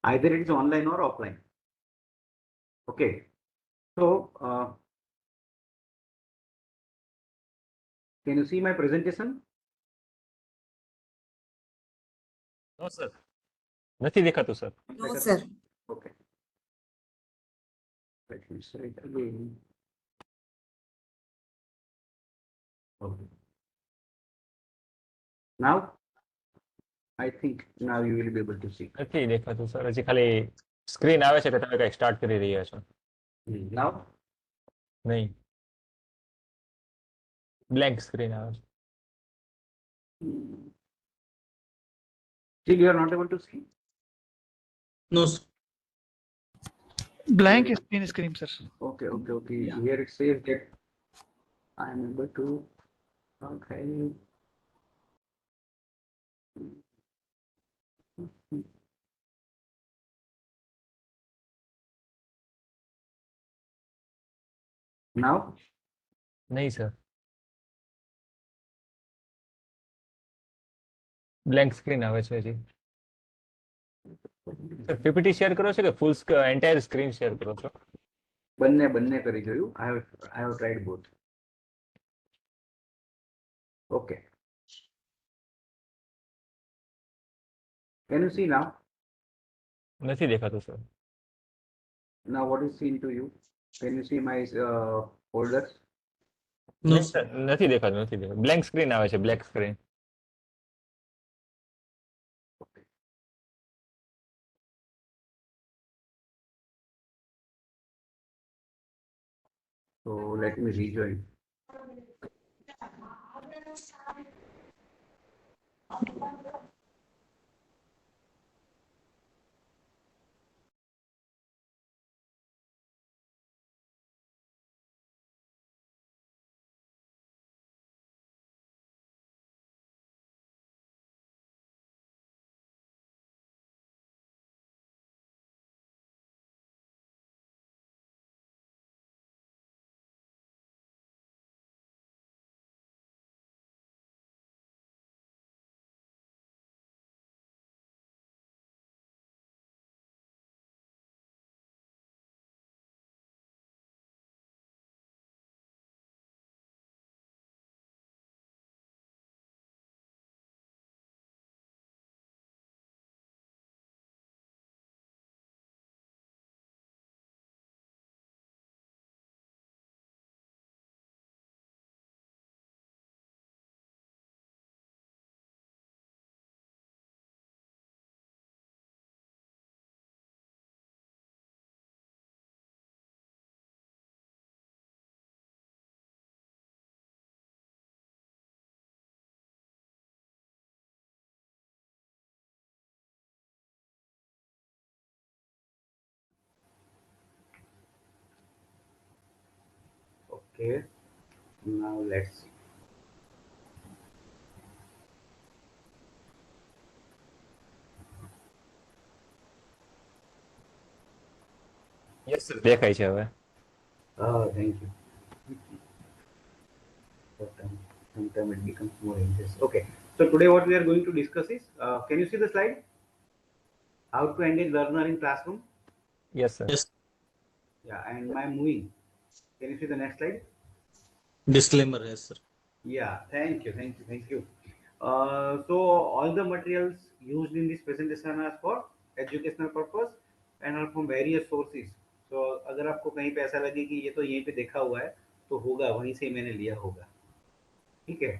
Either it is online or offline. Okay. So, can you see my presentation? No, sir. નથી દેખાતું, sir. No, sir. Okay. Let me say it again. Okay. Now, I think now you will be able to see. નથી દેખાતું, sir. હજી ખાલી screen આવે છે કે તમે કંઈક સ્ટાર્ટ કરી રહ્યા છો. Now, નહીં. બ્લેન્ક સ્ક્રીન આવે છે. still you are not able to see? No, sir. Blank screen, sir. Okay, okay, okay. Yeah. Here it says that I am able to. Okay. Now, નહીં, sir. બ્લેન્ક સ્ક્રીન આવે છે હજી. Sir PPT share કરો છો કે ફૂલ entire screen share કરો છો? બંને કરી જોયું. I have tried both. Okay. Can you see now? નથી દેખાતું, sir. Now what is seen to you? Can you see my folders? No, નહીં, sir. નથી દેખાતું. બ્લેન્ક સ્ક્રીન આવે છે, black screen. So let me rejoin. Okay. Now let's see. Yes sir, દેખાય છે હવે. Thank you. Sometimes it becomes more interesting. Okay. So today what we are going to discuss is, can you see the slide? How to engage learner in classroom? Yes sir. yes. Yeah, and my moving. Can you see the next slide? Disclaimer, yes, sir. Yeah, thank you. So all the materials used in this presentation are for educational purpose and are from various sources. So अगर आपको कहीं पे ऐसा लगे कि ये तो यहीं पे देखा हुआ है तो होगा वहीं से मैंने लिया होगा, ठीक है.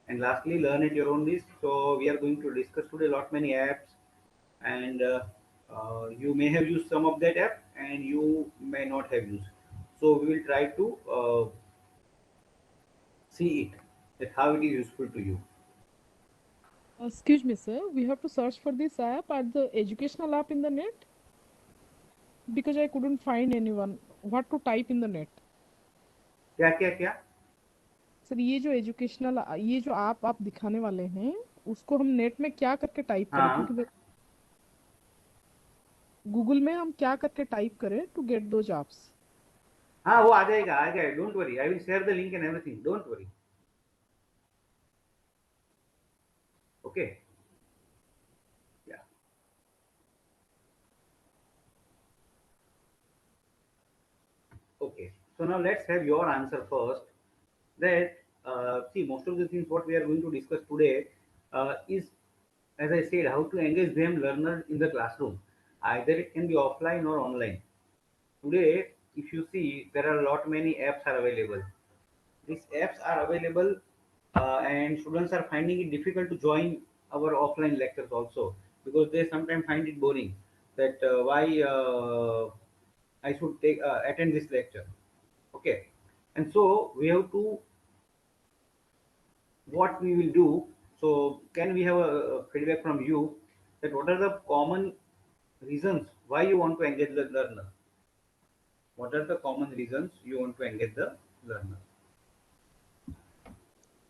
And lastly, learn at your own risk. So we are going to discuss today lot many apps, and you may have used some of that app and you may not have used. So we will try to see it, that how it is useful to you. Excuse me, sir. We have to search for this app at the educational app in the net because I couldn't find anyone. What to type in the net? क्या क्या क्या? Sir ये जो educational ये जो आप दिखाने वाले हैं उसको हम नेट में क्या करके टाइप करें? हाँ. क्योंकि गूगल में हम क्या करके टाइप करें टू गेट दोज एप्स? हाँ वो आ जाएगा. Don't worry, I will share the link and everything. Don't worry. Okay. Yeah. So now let's have your answer first. That see, most of the things what we are going to discuss today is, as I said, how to engage them learner in the classroom. Either it can be offline or online. Today, if you see, there are a lot many apps are available. These apps are available, and students are finding it difficult to join our offline lectures also, because they sometimes find it boring. That why I should take attend this lecture. Okay, and so we have to, what we will do. So can we have a feedback from you, that what are the common reasons why you want to engage the learner? What are the common reasons you want to engage the learner?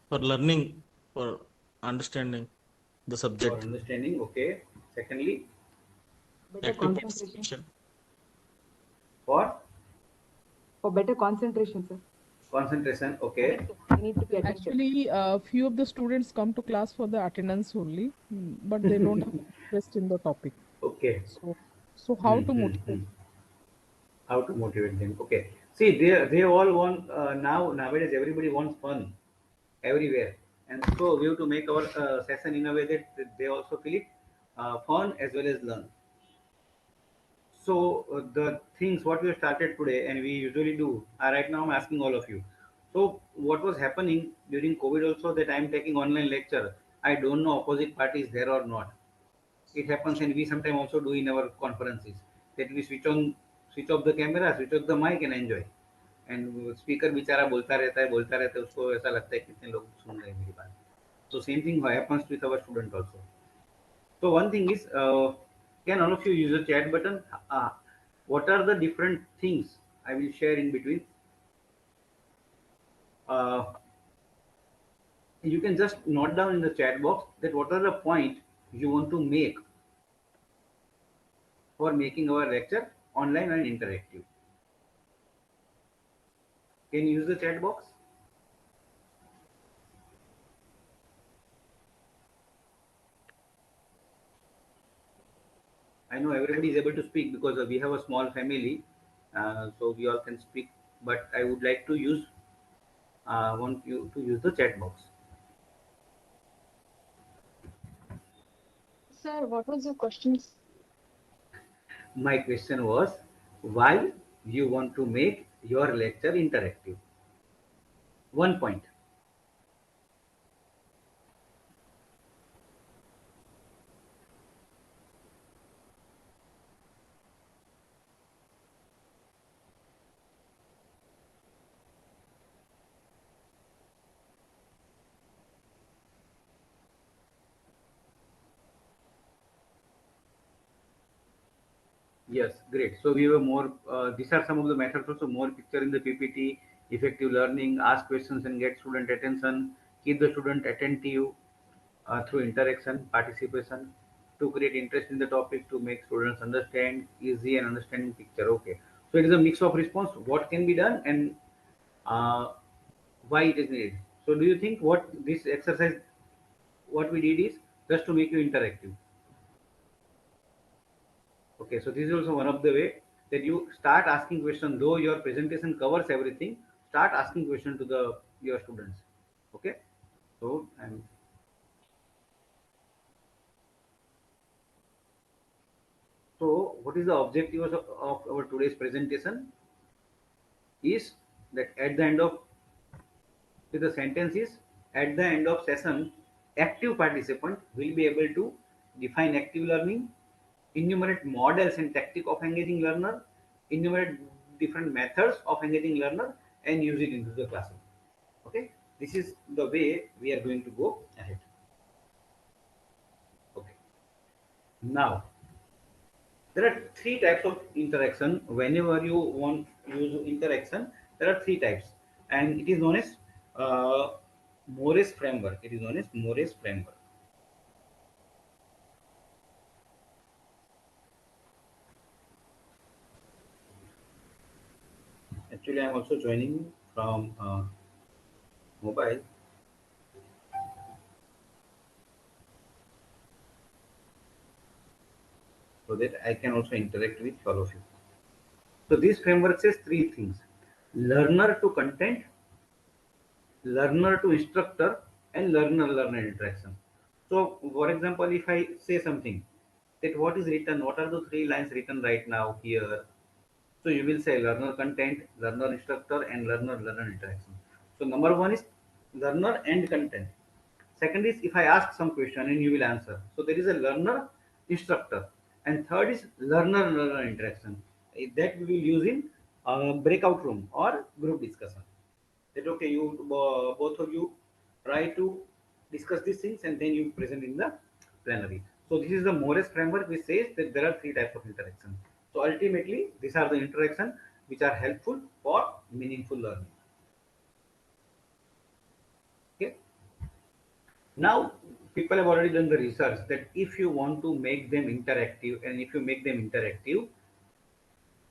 For learning, for understanding the For subject, understanding, okay. Secondly, Better active concentration. participation. for For better concentration, sir. concentration, okay. We need to be attentive. Actually, few of the students come to class for the attendance only, but they don't have interest in the topic. Okay. So how to motivate? How to motivate them? Okay. See, they all want nowadays everybody wants fun everywhere, and so we have to make our session in a way that they also feel it fun as well as learn. So the things what we have started today and we usually do, right now I'm asking all of you. So what was happening during COVID also, that I'm taking online lecture, I don't know opposite party is there or not. It happens, and we sometimes also do in our conferences, that we switch off the camera, switch off the mic and enjoy. And speaker बेचारा बोलता रहता है, उसको ऐसा लगता है कितने लोग सुन रहे हैं मेरी बात. So same thing happens with our student also. So one thing is, can all of you use the chat button? Uh, what are the different things I will share in between? Uh, you can just note down in the chat box that what are the point you want to make for making our lecture online and interactive. Can you use the chat box? I know everybody is able to speak because we have a small family, so we all can speak. But I would like to want you to use the chat box. Sir, what was your question? My question was, why you want to make your lecture interactive? One point. Yes, great. So we have more, these are some of the methods also: more picture in the PPT, effective learning, ask questions and get student attention, keep the student attentive through interaction, participation, to create interest in the topic, to make students understand, easy and understanding picture. Okay. So it is a mix of response, what can be done and uh, why it is needed. So do you think what this exercise, what we did is just to make you interactive? Okay, so this is also one of the way that you start asking questions. Though your presentation covers everything, start asking questions to the your students. Okay, so and so what is the objective of our today's presentation? Is that at the end of, with the sentence is, at the end of session, active participant will be able to define active learning, enumerate models and tactic of engaging learner, enumerate different methods of engaging learner, and use it into the classroom. Okay, this is the way we are going to go ahead. Okay, now there are three types of interaction. Whenever you want use interaction, there are three types, and it is known as uh, Morris framework. It is known as Morris framework. Actually, I am also joining from mobile, so that I can also interact with all of you. So this framework says three things. learner to content, learner to instructor, and learner-learner interaction. So, for example, if I say something that what is written, what are the three lines written right now here? So you will say learner content, learner instructor, and learner-learner interaction. So number one is learner and content. Second is if I ask some question and you will answer. So there is a learner instructor. And third is learner-learner interaction. That we will use in breakout room or group discussion. That okay, you both of you try to discuss these things and then you present in the plenary. So this is the Morris framework which says that there are three types of interaction. So ultimately, these are the interaction which are helpful for meaningful learning. Okay. Now, people have already done the research that if you want to make them interactive, and if you make them interactive,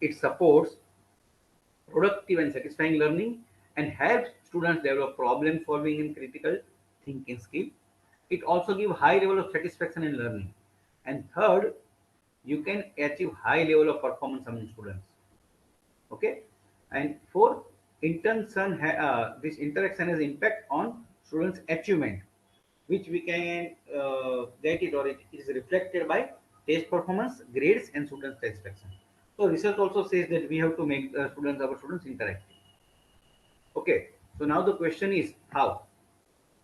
it supports productive and satisfying learning and helps students develop problem solving and critical thinking skill. It also gives high level of satisfaction in learning. And third, you can achieve high level of performance among students. Okay. And fourth, this interaction has impact on students' achievement, which we can get it or it is reflected by test performance, grades, and student satisfaction. So research also says that we have to make our students interactive. Okay, so now the question is how.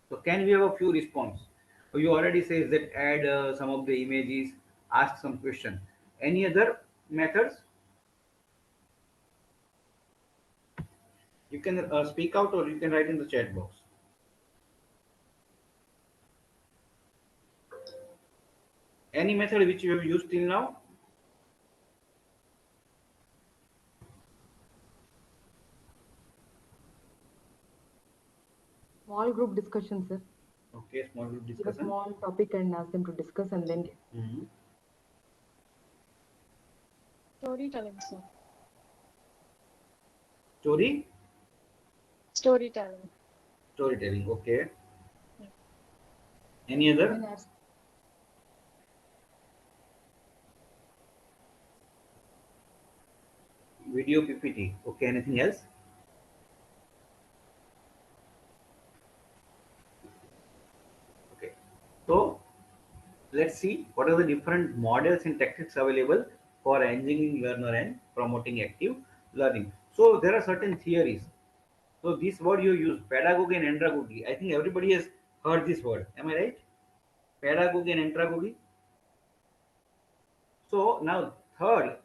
So can we have a few response? So you already says that add some of the images, ask some question. Any other methods? You can speak out or you can write in the chat box. Any method which you have used till now? Small group discussion, sir. Okay, small group Give a discussion. small topic and ask them to discuss and then Mhm. Storytelling, sir. Story? Storytelling. Storytelling, okay. Yeah. Any other? then ask Video PPT, okay. Anything else? Okay. So let's see what are the different models and tactics available for engaging learner and promoting active learning. So there are certain theories. So this word you use, pedagogy and andragogy. I think everybody has heard this word. Am I right? Pedagogy and andragogy. So now third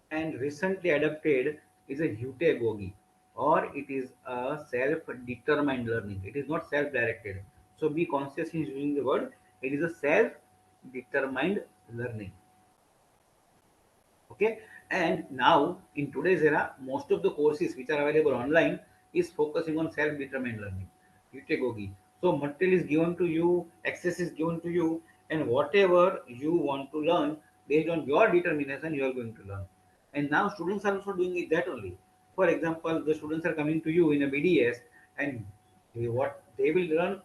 and recently adopted is a heutagogy, or it is a self-determined learning. It is not self-directed. So be conscious in using the word. It is a self-determined learning. Okay. And now in today's era, most of the courses which are available online is focusing on self-determined learning, pedagogy. So material is given to you, access is given to you, and whatever you want to learn, based on your determination, you are going to learn. And now students are also doing it that only. For example, the students are coming to you in a BDS, and what they will learn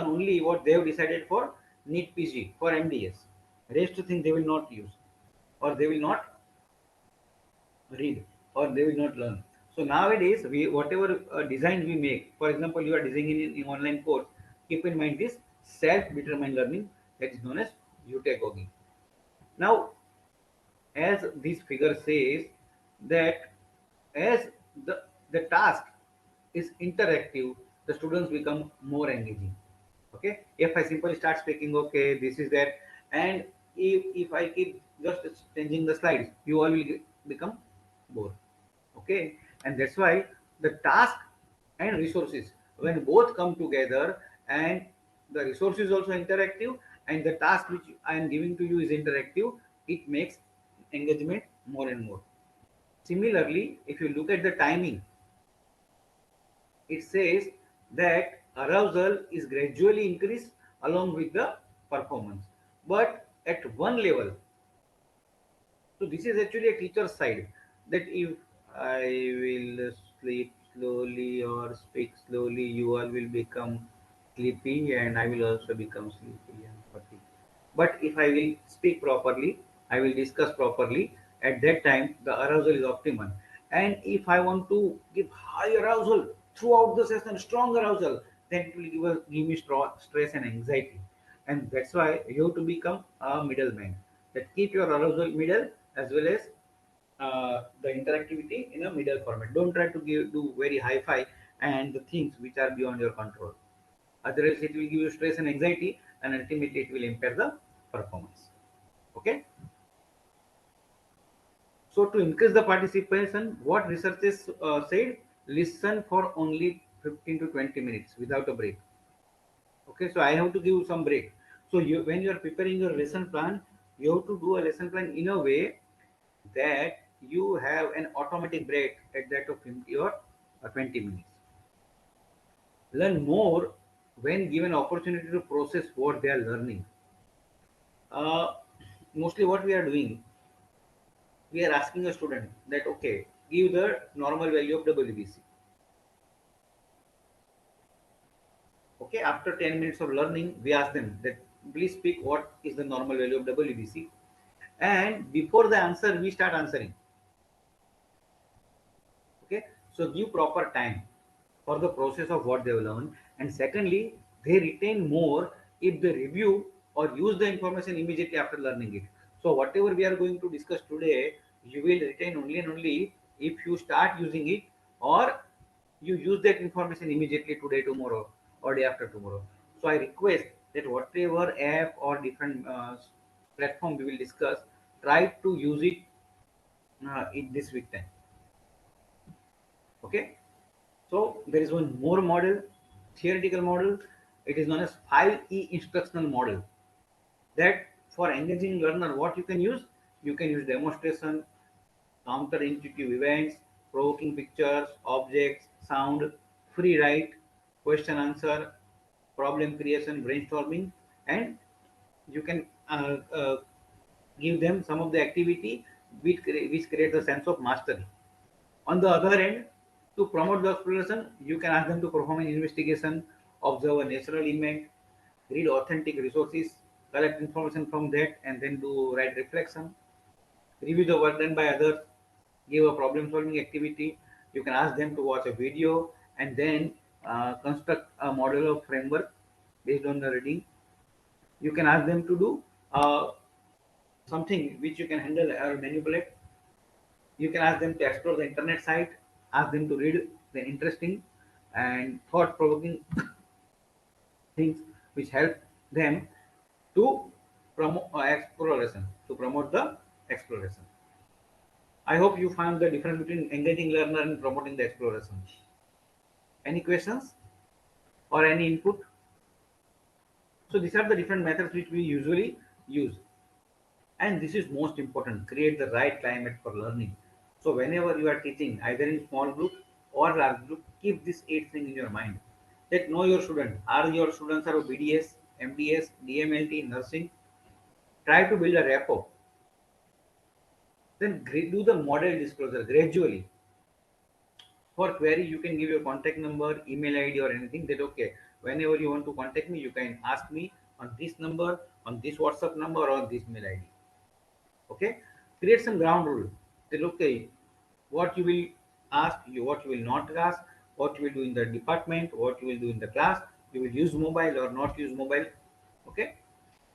only what they have decided for NEET PG for MDS. Rest of things they will not use, or they will not read, or they will not learn. So nowadays, we whatever design we make, for example, you are designing in online course, keep in mind this self-determined learning that is known as pedagogy. Now, as this figure says that as the task is interactive, the students become more engaging. Okay, if I simply start speaking, okay, this is that, and if I keep just changing the slides, you all will become bored. Okay, and that's why the task and resources, when both come together, and the resource is also interactive and the task which I am giving to you is interactive, it makes engagement more and more. Similarly, if you look at the timing, it says that arousal is gradually increased along with the performance, but at one level. So this is actually a teacher's side, that if I will sleep slowly or speak slowly, you all will become sleepy and I will also become sleepy and fatigued. But if I will speak properly, I will discuss properly, at that time the arousal is optimum. And if I want to give high arousal throughout the session, strong arousal, then it will give me stress and anxiety. And that's why you have to become a middleman, that keep your arousal middle as well as the interactivity in a middle format. Don't try to do very high-fi and the things which are beyond your control. Otherwise, it will give you stress and anxiety, and ultimately it will impair the performance. Okay. So to increase the participation, what researchers said, listen for only 15 to 20 minutes without a break. Okay, so I have to give some break. So when you are preparing your lesson plan, you have to do a lesson plan in a way that you have an automatic break at that of 50 or 20 minutes. Learn more when given opportunity to process what they are learning. Uh, Mostly what we are doing, we are asking a student that, okay, give the normal value of WBC. Okay, after 10 minutes of learning, we ask them that please speak what is the normal value of WBC. And before the answer, we start answering. Okay, so give proper time for the process of what they have learned. And secondly, they retain more if they review or use the information immediately after learning it. So whatever we are going to discuss today, you will retain only and only if you start using it, or you use that information immediately today, tomorrow, or day after tomorrow. So I request that whatever app or different platform we will discuss, try to use it in this week time. Okay. So there is one more model, theoretical model. It is known as 5E instructional model. That for engaging learner, what you can use demonstration, counterintuitive events, provoking pictures, objects, sound, free write, question answer, problem creation, brainstorming, and you can give them some of the activity which creates a sense of mastery. On the other end, to promote the exploration, you can ask them to perform an investigation, observe a natural event, read authentic resources, collect information from that, and then do right reflection, review the work done by others, give a problem solving activity. You can ask them to watch a video and then construct a model of framework based on the reading. You can ask them to do something which you can handle or manipulate. You can ask them to explore the internet site, ask them to read the interesting and thought provoking things which help them to promote exploration, to promote the exploration. I hope you found the difference between engaging learner and promoting the exploration. Any questions or any input? So these are the different methods which we usually use. And this is most important, create the right climate for learning. So whenever you are teaching, either in small group or large group, keep this 8 thing in your mind. That know your student. Are your students are of BDS, MDS, DMLT, nursing? Try to build a rapport. Then do the model disclosure gradually. For query, you can give your contact number, email ID, or anything. That okay, whenever you want to contact me, you can ask me on this number, on this WhatsApp number, or on this mail ID. Okay, create some ground rule. That okay, what you will ask, what you will not ask, what you will do in the department, what you will do in the class. You will use mobile or not use mobile. Okay,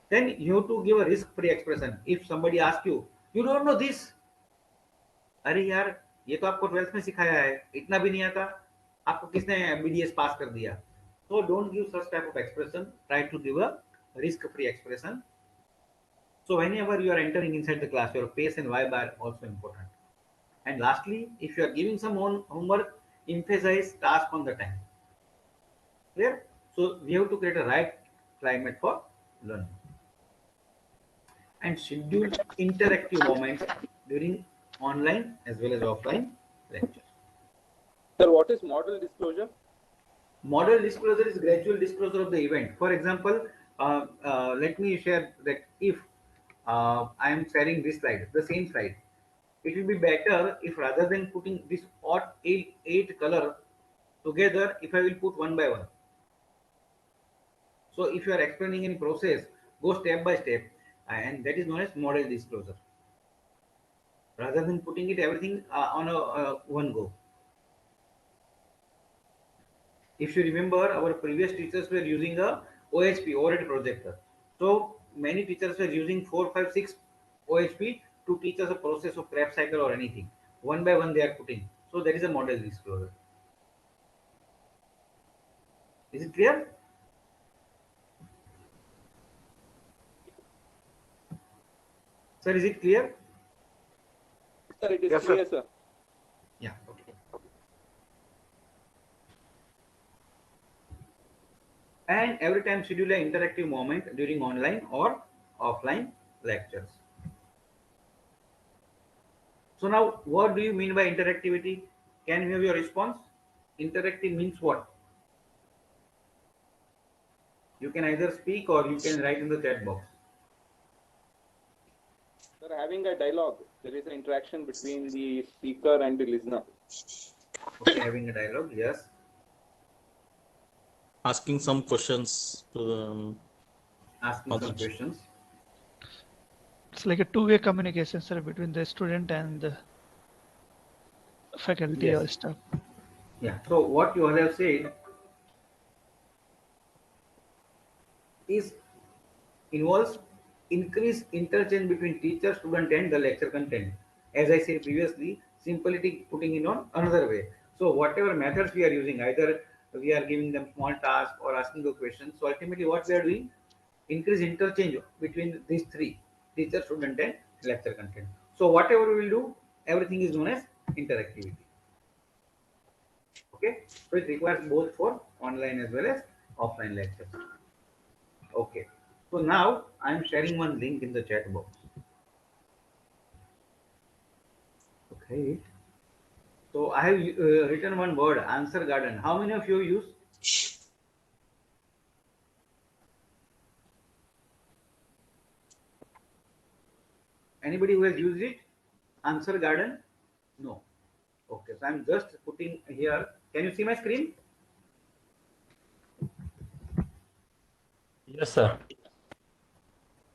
then you have to give a risk-free expression. If somebody asks you, you don't know this, अरे यार ये तो आपको 12th में सिखाया है, इतना भी नहीं आता, आपको किसने BDS पास कर दिया? So don't give such type of expression. Try to give a risk-free expression. So whenever you are entering inside the class, your pace and vibe are also important. And lastly, if you are giving some homework, emphasize task on the time. Clear? So we have to create a right climate for learning and schedule interactive moments during online as well as offline lectures. Sir, what is model disclosure? Model disclosure is gradual disclosure of the event. For example, let me share that if I am sharing this slide, the same slide, it will be better if rather than putting this odd eight color together, if I will put one by one. So if you are explaining any process, go step by step, and that is known as model disclosure. rather than putting it everything on a one go. If you remember, our previous teachers were using a OHP, overhead projector. So many teachers were using 4, 5, 6 OHP to teach us a process of Krebs cycle or anything. One by one they are putting. So that is a model disclosure. Is it clear? Sir, is it clear? Sir, it is Yes, sir. clear, sir. Yeah, okay. And every time schedule an interactive moment during online or offline lectures. So now, what do you mean by interactivity? Can we have your response? Interactive means what? You can either speak or you can write in the chat box. Sir, having a dialogue, there is an interaction between the speaker and the listener. Okay, having a dialogue, yes. Asking some questions to the Asking some others. questions. It's like a two-way communication, sir, between the student and the faculty Yes. or staff. Yeah. So what you all have said is involves increased interchange between teacher, student, and the lecture content. As I said previously, simply putting it on another way. So whatever methods we are using, either we are giving them small tasks or asking the questions. So ultimately, what we are doing, increase interchange between these three: teacher, student, and lecture content. So whatever we will do, everything is known as interactivity. Okay. So it requires both for online as well as offline lectures. Okay. So now I am sharing one link in the chat box. Okay. So I have written one word, answer garden. How many of you use? Anybody who has used it? Answer garden? No. Okay. So I'm just putting here. Can you see my screen? Yes, sir.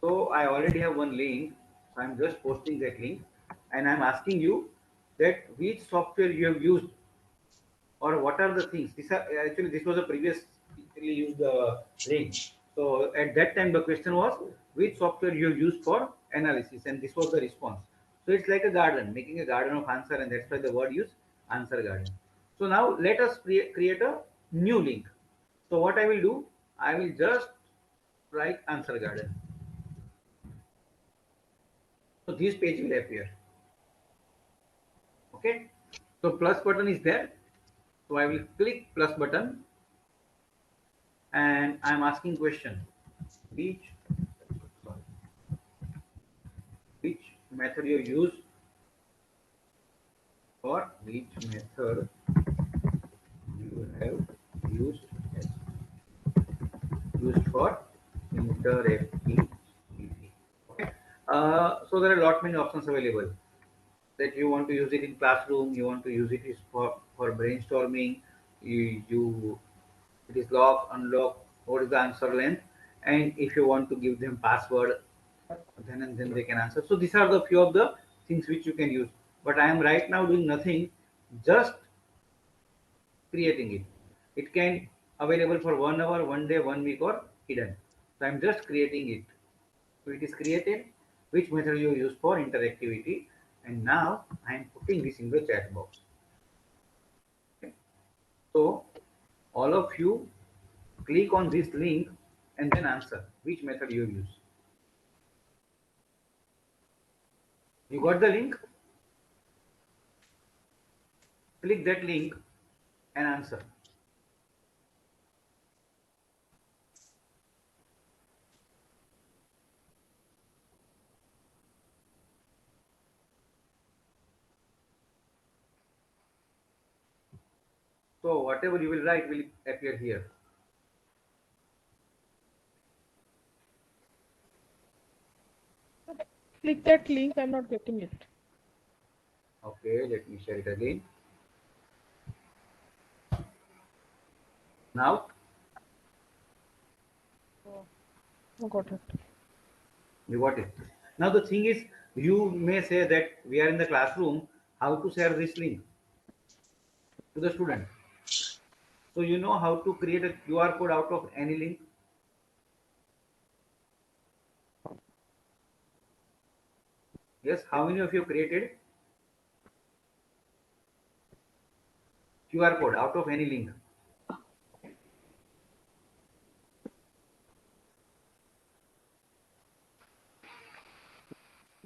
So I already have one link. So I'm just posting that link, and I'm asking you that which software you have used or what are the things. These are actually, this was a previously used link. So at that time the question was which software you use for analysis, and this was the response. So it's like a garden, making a garden of answer, and that's why the word use answer garden. So now let us create a new link. So what I will do, I will just write answer garden. So this page will appear. Okay. So plus button is there. So I will click plus button, and I'm asking question. Which sorry, which method you use, or which method you have used used for interactivity. Okay. So there are a lot many options available. That you want to use it in classroom, you want to use it is for brainstorming. You it is lock, unlock, what is the answer length, and if you want to give them password, then and then they can answer. So these are the few of the things which you can use. But I am right now doing nothing, just creating it. It can available for 1 hour, 1 day, 1 week, or hidden. So I'm just creating it. So it is created. Which method you use for interactivity, and now I am putting this in the chat box. Okay. So all of you click on this link and then answer which method you use. You got the link? Click that link and answer. So whatever you will write will appear here. Click that link. I'm not getting it. Okay, let me share it again. Now I got it. you got it. Now the thing is, You may say that we are in the classroom, how to share this link to the student. So you know how to create a QR code out of any link. Yes, how many of you created QR code out of any link?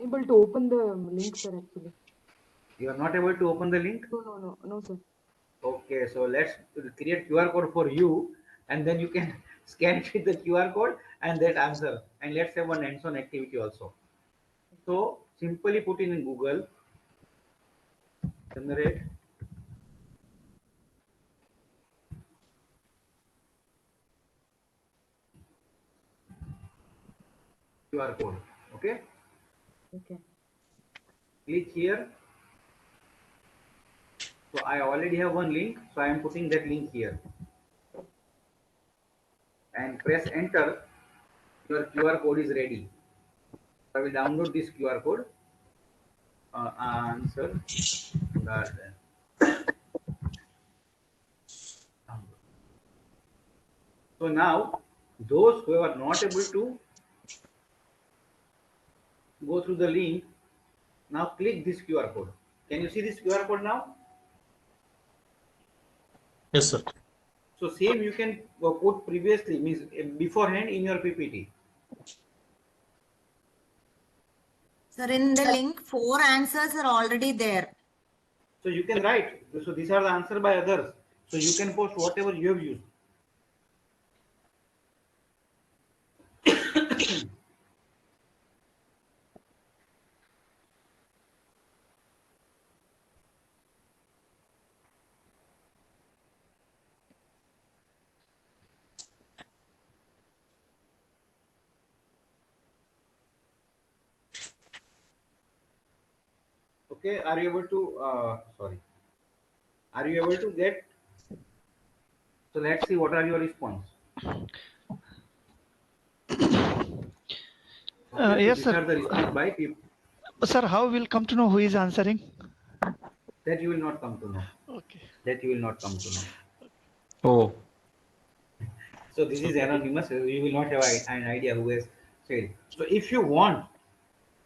Able to open the link, sir, actually. You are not able to open the link? No, sir. Okay, so let's create QR code for you, and then you can scan it with the QR code and that answer. And let's have one hands-on activity also. So simply put in Google, generate QR code. Okay, Okay. click here. So I already have one link, so I am putting that link here and press enter. Your QR code is ready. I will download this QR code. Answer garden. So now, those who are not able to go through the link, now click this QR code. Can you see this QR code now? Yes, sir. So same you can put previously, means beforehand in your PPT. Sir, in the link, 4 answers are already there. So you can write. So these are the answer by others. So you can post whatever you have used. Okay, are you able to, sorry, are you able to get, so let's see what are your response. Okay, Yes, so these sir. are the response by people Sir, how will come to know who is answering? that you will not come to know. Okay. That you will not come to know. Oh, So this is anonymous. You will not have an idea who has said. So if you want,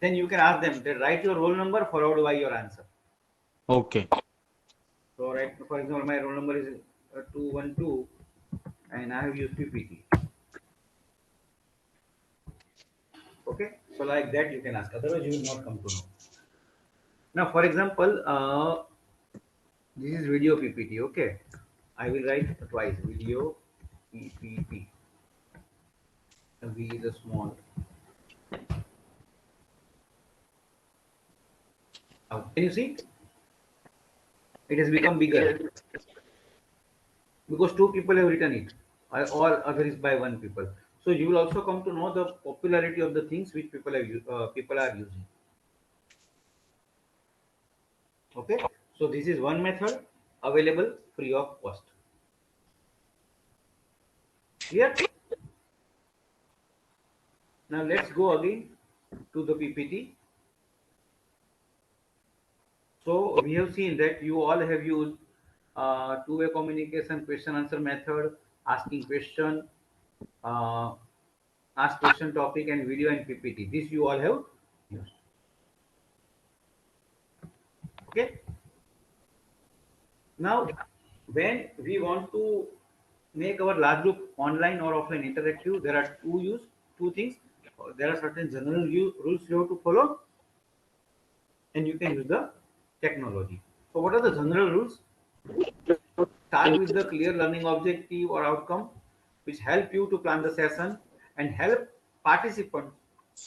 then you can ask them to write your roll number followed by your answer. okay. So right, for example, my roll number is 212, and I have used PPT. Okay, so like that you can ask. Otherwise, you will not come to know. Now, for example, this is video PPT. Okay, I will write twice video PPT. V is a small. Now, can you see? It has become bigger because two people have written it, or other is by one people. So you will also come to know the popularity of the things which people people are using. Okay, so this is one method available free of cost. Clear? Now let's go again to the PPT. So we have seen that you all have used two-way communication, question answer method, asking question, uh, ask question topic, and video and PPT. This you all have used. Okay. Now, when we want to make our large group online or offline interactive, there are two things. There are certain general rules you have to follow, and you can use the technology. So, what are the general rules? Start with the clear learning objective or outcome, which help you to plan the session and help participants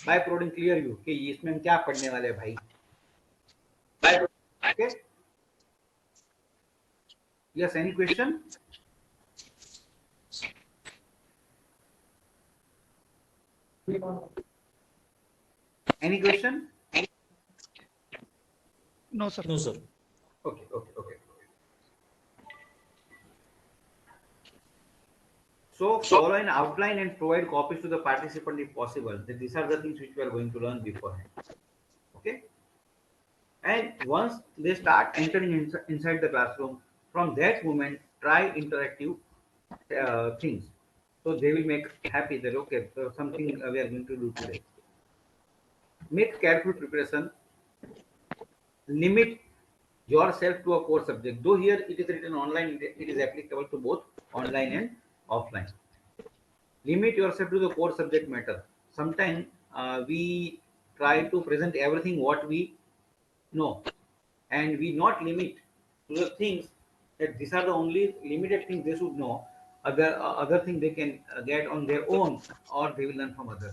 by providing clear view कि इसमें हम क्या पढ़ने वाले हैं भाई. Okay. Yes. Any question? Any question? No, sir. No, sir. Okay. So follow an outline and provide copies to the participant if possible. These are the things which we are going to learn beforehand. Okay, and once they start entering inside the classroom, from that moment try interactive things, so they will make happy that okay, so something we are going to do today. Make careful preparation. Limit yourself to a core subject. Though here it is written online, it is applicable to both online and offline. Limit yourself to the core subject matter. Sometimes we try to present everything what we know, and we not limit to the things that these are the only limited things they should know. Other thing they can get on their own, or they will learn from others.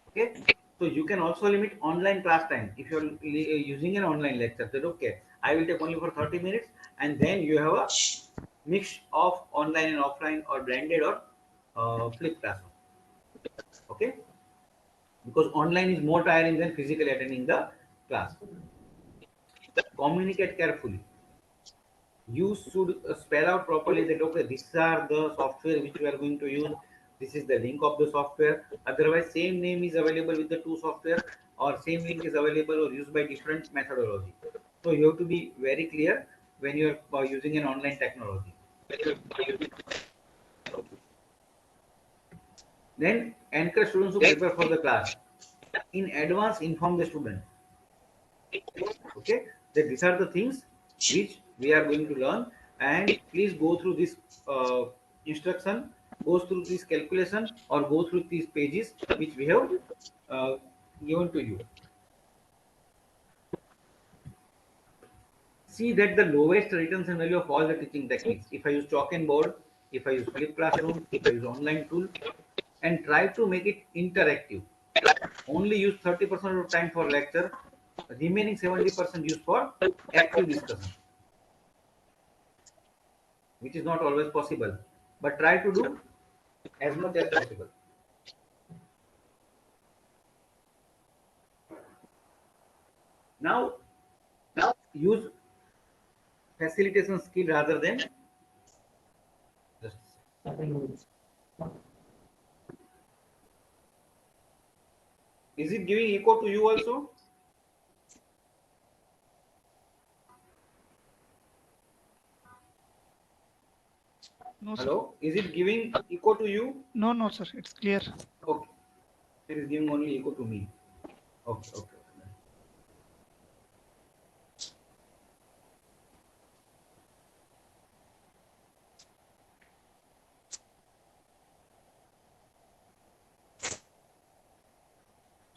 Okay, so you can also limit online class time. If you're using an online lecture, that okay, I will take only for 30 minutes, and then you have a mix of online and offline, or blended, or flipped classroom. Okay, because online is more tiring than physically attending the class. Communicate carefully. You should spell out properly that okay, these are the software which we are going to use, this is the link of the software. Otherwise same name is available with the two software, or same link is available or used by different methodology. So you have to be very clear when you are using an online technology. Then encourage students to prepare for the class. In advance inform the student, okay, that these are the things which we are going to learn, and please go through this instruction, go through this calculation, or go through these pages which we have uh, given to you. See that the lowest retention value of all the teaching techniques. If I use chalk and board, if I use flip classroom, if I use online tool, and try to make it interactive. Only use 30% of time for lecture, remaining 70% used for active discussion, which is not always possible, but try to do as much as possible. Now, use facilitation skill rather than just. Is it giving echo to you also? No, sir. Hello? Is it giving echo to you? No, no, sir. It's clear. Okay. It is giving only echo to me. Okay, okay.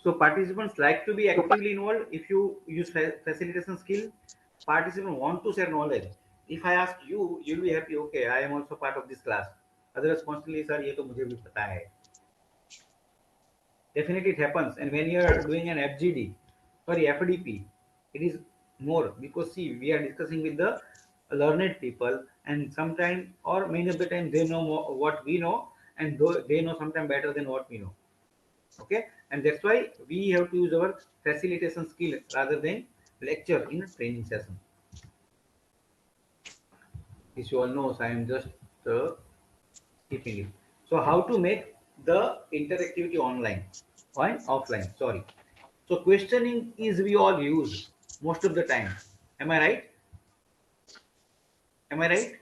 So participants like to be actively involved. If you use facilitation skill, participants want to share knowledge. If I ask you, you'll be happy. Okay, I am also part of this class. Otherwise, constantly, sir, ये तो मुझे भी पता है. Definitely it happens. And when you are doing an FGD, sorry, FDP, it is more, because see, we are discussing with the learned people, and sometimes or many of the time they know more, what we know, and they know sometimes better than what we know. Okay, and that's why we have to use our facilitation skill rather than lecture in a training session. This you all know, so I am just keeping it. So how to make the interactivity online or offline, sorry. So questioning is we all use most of the time. Am I right? Am I right?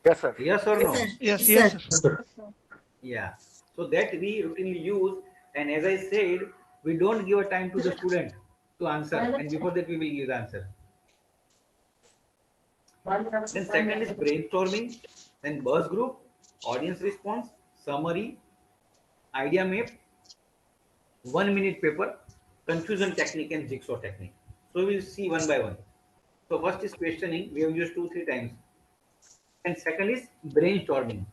Yes, sir. Yes or Yes, no? sir. Yes, Yes, yes, sir. sir. Yeah. So that we routinely use, and as I said, we don't give a time to the student to answer, and before that we will give the answer. Then second is brainstorming, then buzz group, audience response, summary, idea map, 1 minute paper, confusion technique, and jigsaw technique. So we will see one by one. So first is questioning, we have used 2-3 times. And second is brainstorming.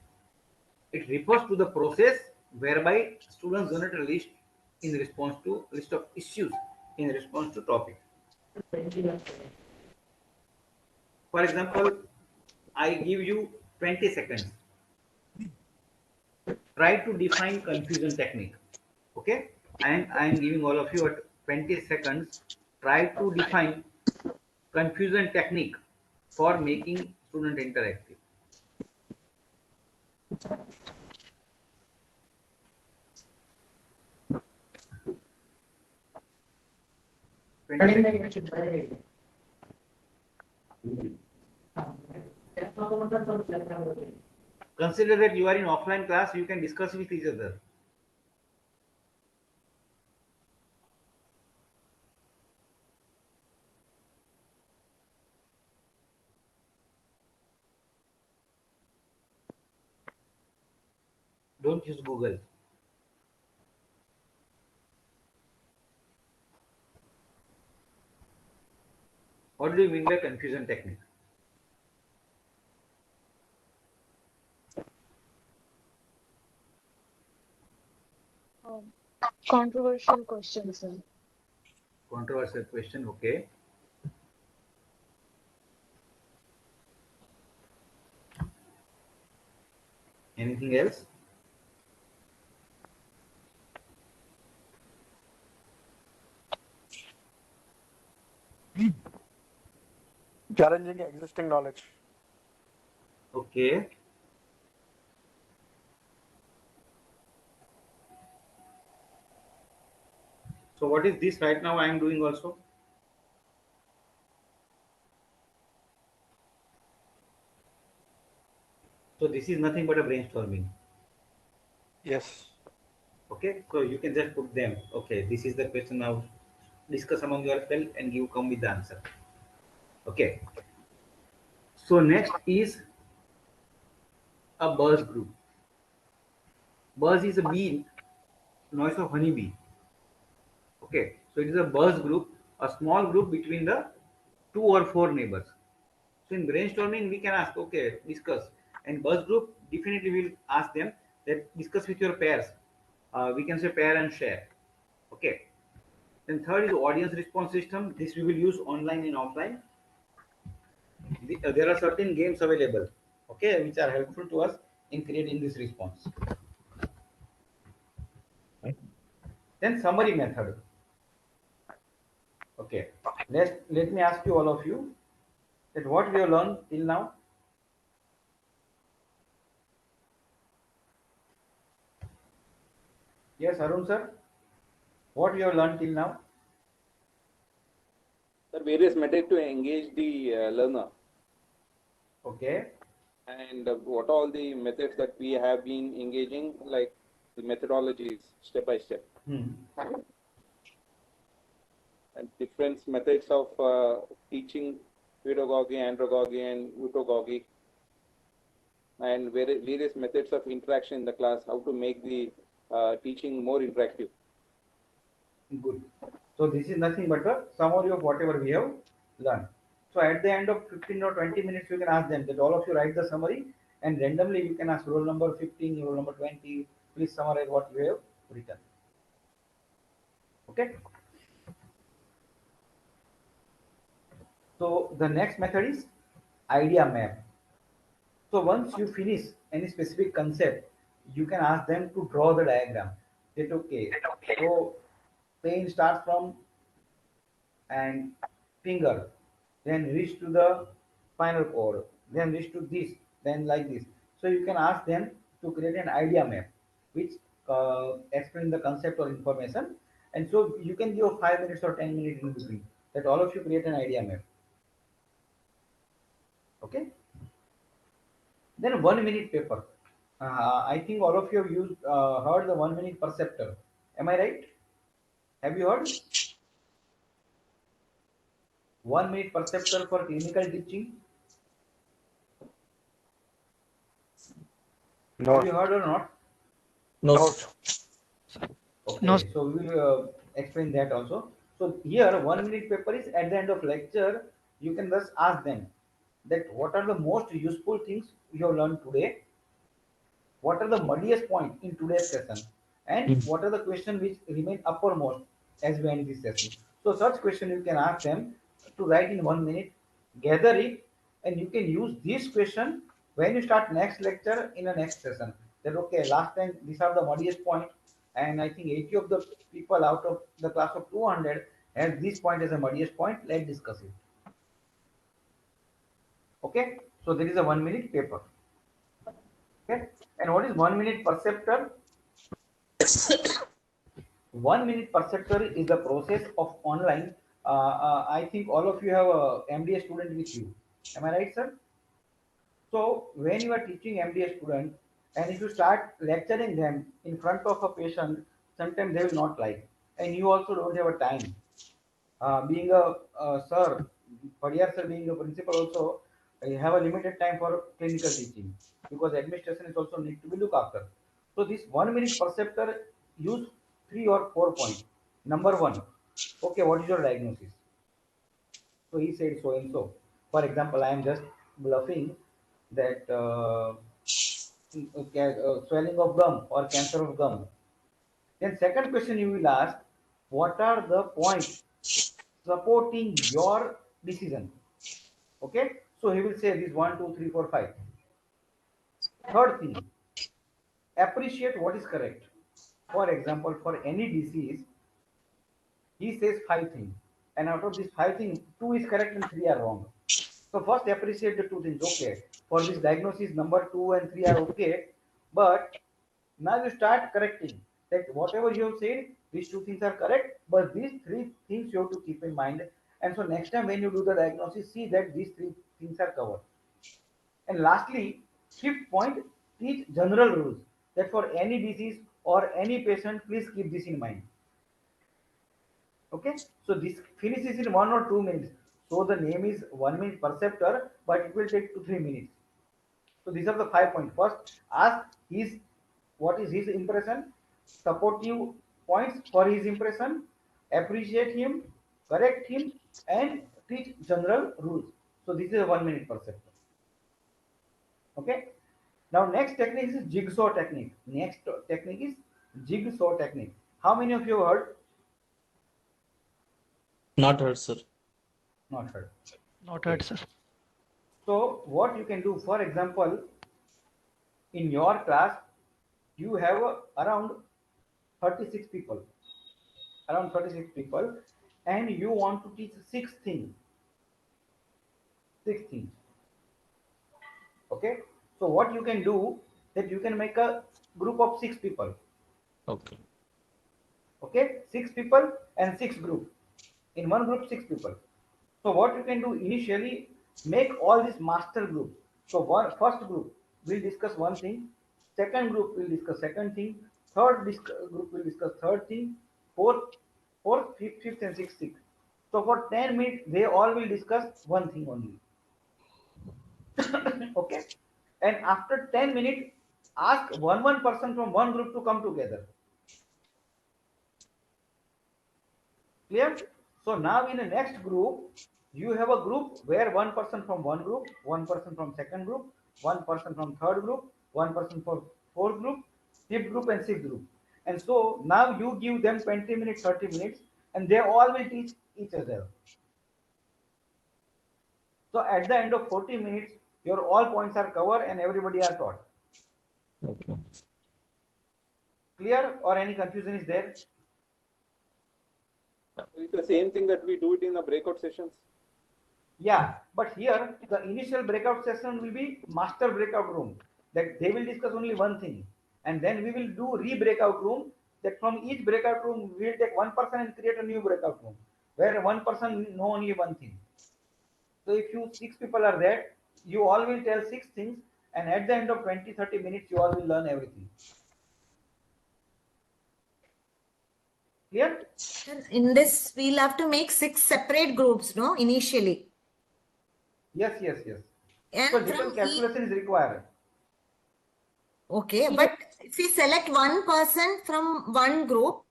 It refers to the process whereby students generate a list of issues in response to topic. For example, I give you 20 seconds. Try to define confusion technique. Okay, I am giving all of you at 20 seconds. Try to define confusion technique for making student interactive. 20 seconds. Consider that you are in offline class, you can discuss with each other. Don't use Google. What do you mean by confusion technique? Controversial question, sir. Controversial question, okay. Anything else? Challenging existing knowledge. Okay. So what is this right now I am doing also? So this is nothing but a brainstorming. Yes. Okay, so you can just put them. Okay, this is the question now. Discuss among yourself and you come with the answer. Okay. So next is a buzz group. Buzz is a bee, noise of honeybee. Okay, so it is a buzz group, a small group between the 2 or 4 neighbors. So in brainstorming, we can ask, okay, discuss. And buzz group, definitely will ask them that discuss with your pairs. We can say pair and share. Okay. Then third is audience response system. This we will use online and offline. There are certain games available, okay, which are helpful to us in creating this response. Then summary method. Okay, let me ask you all of you that what we have learned till now. Yes, Arun sir, what we have learned till now? There are various methods to engage the learner. Okay. And what all the methods that we have been engaging, like the methodologies step by step. And different methods of teaching, pedagogy, andragogy, and utagogy, and various methods of interaction in the class, how to make the teaching more interactive. Good. So this is nothing but a summary of whatever we have learned. So at the end of 15 or 20 minutes, you can ask them that all of you write the summary, and randomly you can ask roll number 15, roll number 20, please summarize what you have written. Okay. So the next method is idea map. So once you finish any specific concept, you can ask them to draw the diagram. That okay. So pain starts from and finger, then reach to the spinal cord, then reach to this, then like this. So you can ask them to create an idea map, which explain the concept or information. And so you can give 5 minutes or 10 minutes in between. That all of you create an idea map. Okay. Then 1 minute paper. I think all of you have heard the 1 minute perceptor. Am I right? Have you heard? 1 minute perceptor for clinical teaching. No. Have you heard or not? No. Okay, No. so we will explain that also. So here 1 minute paper is at the end of lecture. You can just ask them that what are the most useful things you have learned today, what are the muddiest point in today's session, and what are the questions which remain uppermost as we end this session. So such question you can ask them to write in 1 minute, gather it, and you can use this question when you start next lecture in the next session. That okay, last time these are the muddiest point, and I think 80 of the people out of the class of 200 has this point as a muddiest point. Let's discuss it. Okay, so there is a 1 minute paper. Okay, and what is 1 minute perceptor? 1 minute perceptor is the process of online I think all of you have a MDA student with you. Am I right, sir? So when you are teaching MDA student, and if you start lecturing them in front of a patient, sometimes they will not like, and you also don't have a time. Being a sir, Padiyar sir being a principal also, you have a limited time for clinical teaching because administration is also need to be looked after. So this 1 minute perceptor use 3 or 4 points. Number one, okay, what is your diagnosis? So he said so and so. For example, I am just bluffing that swelling of gum or cancer of gum. Then second question you will ask, what are the points supporting your decision? Okay, so he will say this 1, 2, 3, 4, 5. Third thing, appreciate what is correct. For example, for any disease, he says 5 things, and out of these 5 things, 2 is correct and 3 are wrong. So first appreciate the 2 things. Okay, for this diagnosis, number 2 and 3 are okay, but now you start correcting that whatever you have said, these 2 things are correct, but these 3 things you have to keep in mind. And so next time when you do the diagnosis, see that these 3 things are covered. And lastly, fifth point, teach general rules that for any disease or any patient, please keep this in mind. Okay, so this finishes in 1 or 2 minutes. So the name is 1 minute perceptor, but it will take 2, 3 minutes. So these are the 5 points. First, ask his what is his impression, supportive points for his impression, appreciate him, correct him, and teach general rules. So this is a 1 minute perceptor. Okay. Now next technique is jigsaw technique. Next technique is jigsaw technique. How many of you have heard? Not heard, sir. Not heard. Not heard, sir. So what you can do, for example, in your class, you have around 36 people, around 36 people, and you want to teach 6 things. 6 things. Okay. So what you can do, that you can make a group of 6 people. Okay. Okay, 6 people and 6 group. In one group, 6 people. So what you can do initially, make all these master groups. So first group will discuss one thing, second group will discuss second thing, group will discuss third thing, fourth, fifth and sixth thing. So for 10 minutes, they all will discuss one thing only. Okay, and after 10 minutes, ask one person from one group to come together. Clear? So now in the next group, you have a group where one person from one group, one person from second group, one person from third group, one person for fourth group, fifth group and sixth group. And so now you give them 20 minutes, 30 minutes, and they all will teach each other. So at the end of 40 minutes, your all points are covered and everybody are taught. Okay. Clear, or any confusion is there? It's the same thing that we do it in the breakout sessions. Yeah, but here the initial breakout session will be master breakout room, that they will discuss only one thing, and then we will do re-breakout room, that from each breakout room we will take one person and create a new breakout room where one person know only one thing. So if you 6 people are there, you all will tell 6 things, and at the end of 20-30 minutes you all will learn everything. Clear? In this, we'll have to make 6 separate groups, no, initially. Yes, yes, yes. And So little from calculation is required. okay, but if we select one person from one group,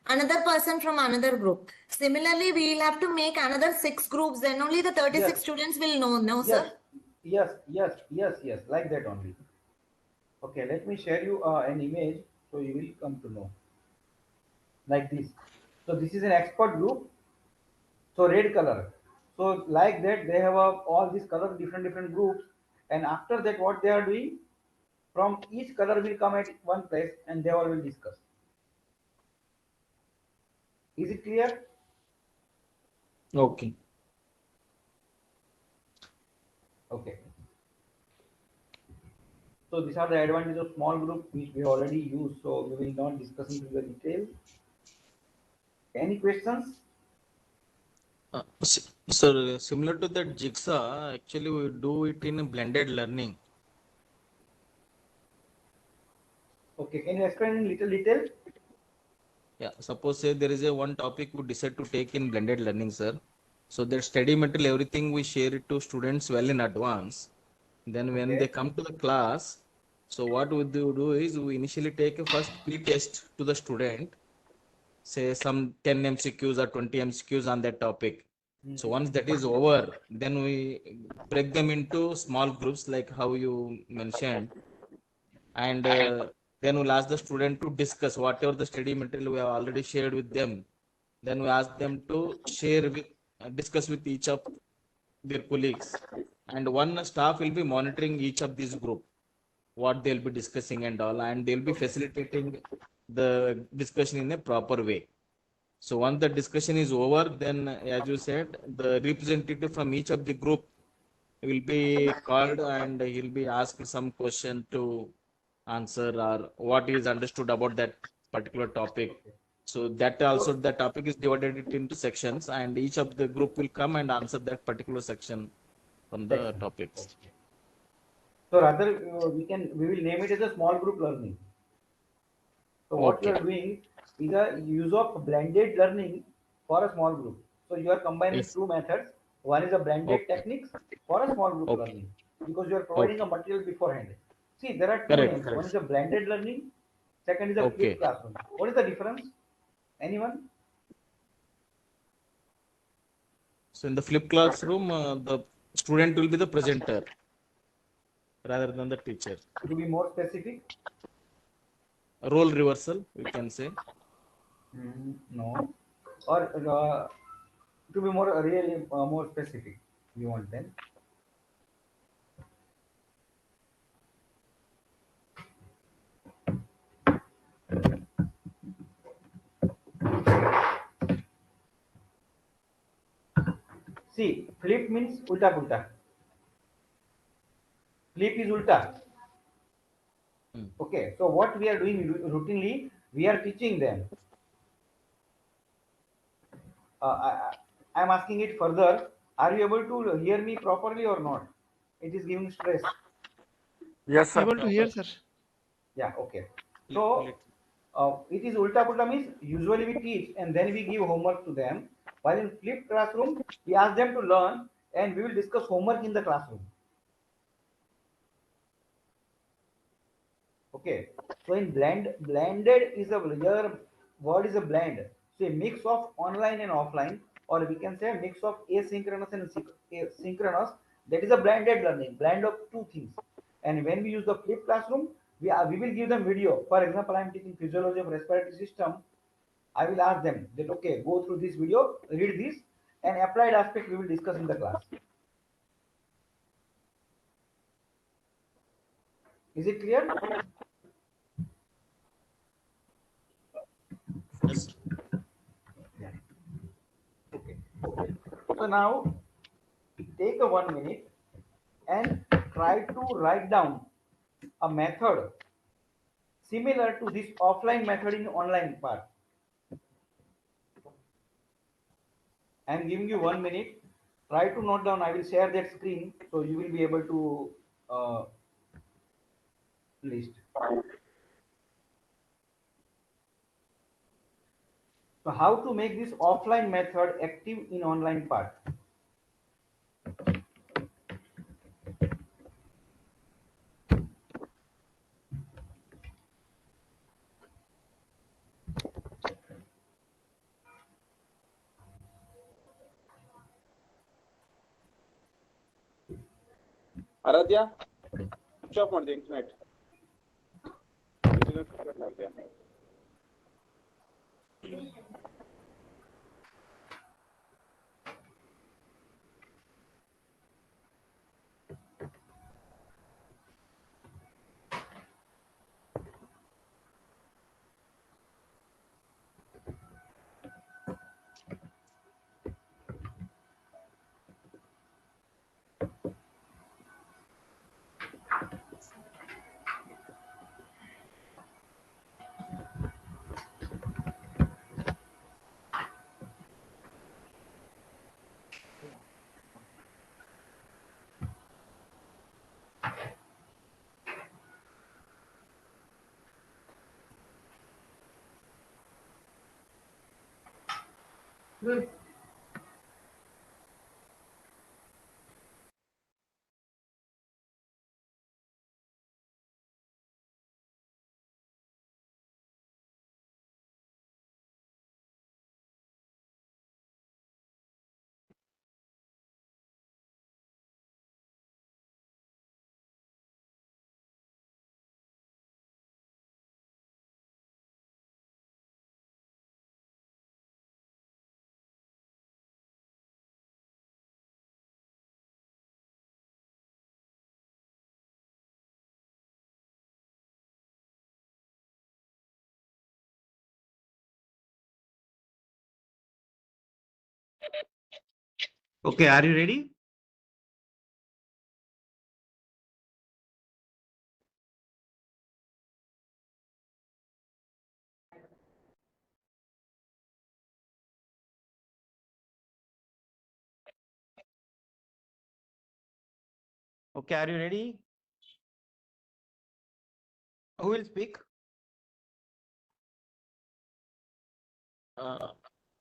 another person from another group, similarly, we'll have to make another 6 groups, then only the 36 Yes. students will know, no, Yes, sir? yes, like that only. Okay, let me share you an image so you will come to know. Like this. So this is an expert group. So red color. So like that, they have all these color, different groups. And after that, what they are doing, from each color will come at one place and they all will discuss. Is it clear? Okay. Okay. So these are the advantages of small group which we already use. So we will not discuss into the detail. Any questions? Sir, similar to that jigsaw, actually we do it in a blended learning. Okay, can you explain in little detail? Yeah, suppose say there is a one topic we decide to take in blended learning, sir. So that study material, everything we share it to students well in advance. Then when they Okay. come to the class, so what we do is we initially take a first pre-test to the student, say some 10 MCQs or 20 MCQs on that topic. So Mhm. once that is over, then we break them into small groups like how you mentioned, and then we'll ask the student to discuss whatever the study material we have already shared with them. Then we ask them to share with, discuss with each of their colleagues, and one staff will be monitoring each of these group, what they'll be discussing and all, and they'll be facilitating the discussion in a proper way. So once the discussion is over, then as you said, the representative from each of the group will be called and he'll be asked some question to answer or what is understood about that particular topic. Okay. So that also So the topic is divided it into sections and each of the group will come and answer that particular section from the section. topics. Okay. So rather we will name it as a small group learning. So what you Okay. are doing is a use of blended learning for a small group. So you are combining Yes. two methods. One is a blended Okay. techniques for a small group Okay. learning because you are providing a Okay. material beforehand. See, there are two Correct. names. One is Correct. a blended learning, second is a flipped Okay. classroom. What is the difference? Anyone? So in the flipped classroom, the student will be the presenter rather than the teacher. To be more specific? Role reversal, we can say. No. Or to be more really more specific, you want then? See, flip means ulta pulta. Flip is ulta. Hmm. Okay, so what we are doing routinely, we are teaching them. I'm asking it further. Are you able to hear me properly or not? It is giving stress. Yes, sir. Able to hear, sir. Yeah, okay. Little. So it is ulta pulta means usually we teach and then we give homework to them. While in flipped classroom, we ask them to learn and we will discuss homework in the classroom. Okay, so in blended is a your word is a blend. So a mix of online and offline, or we can say a mix of asynchronous and synchronous. That is a blended learning, blend of two things. And when we use the flipped classroom, we will give them video. For example, I am teaching physiology of respiratory system. I will ask them that okay, go through this video, read this, and applied aspect we will discuss in the class. Is it clear? Yes. Yeah. Okay. So now take a 1 minute and try to write down a method similar to this offline method in online part. I am giving you 1 minute. Try to note down. I will share that screen so you will be able to list. So how to make this offline method active in online part? Aradhya, switch off on the internet. Okay, are you ready? Okay, are you ready? Who will speak?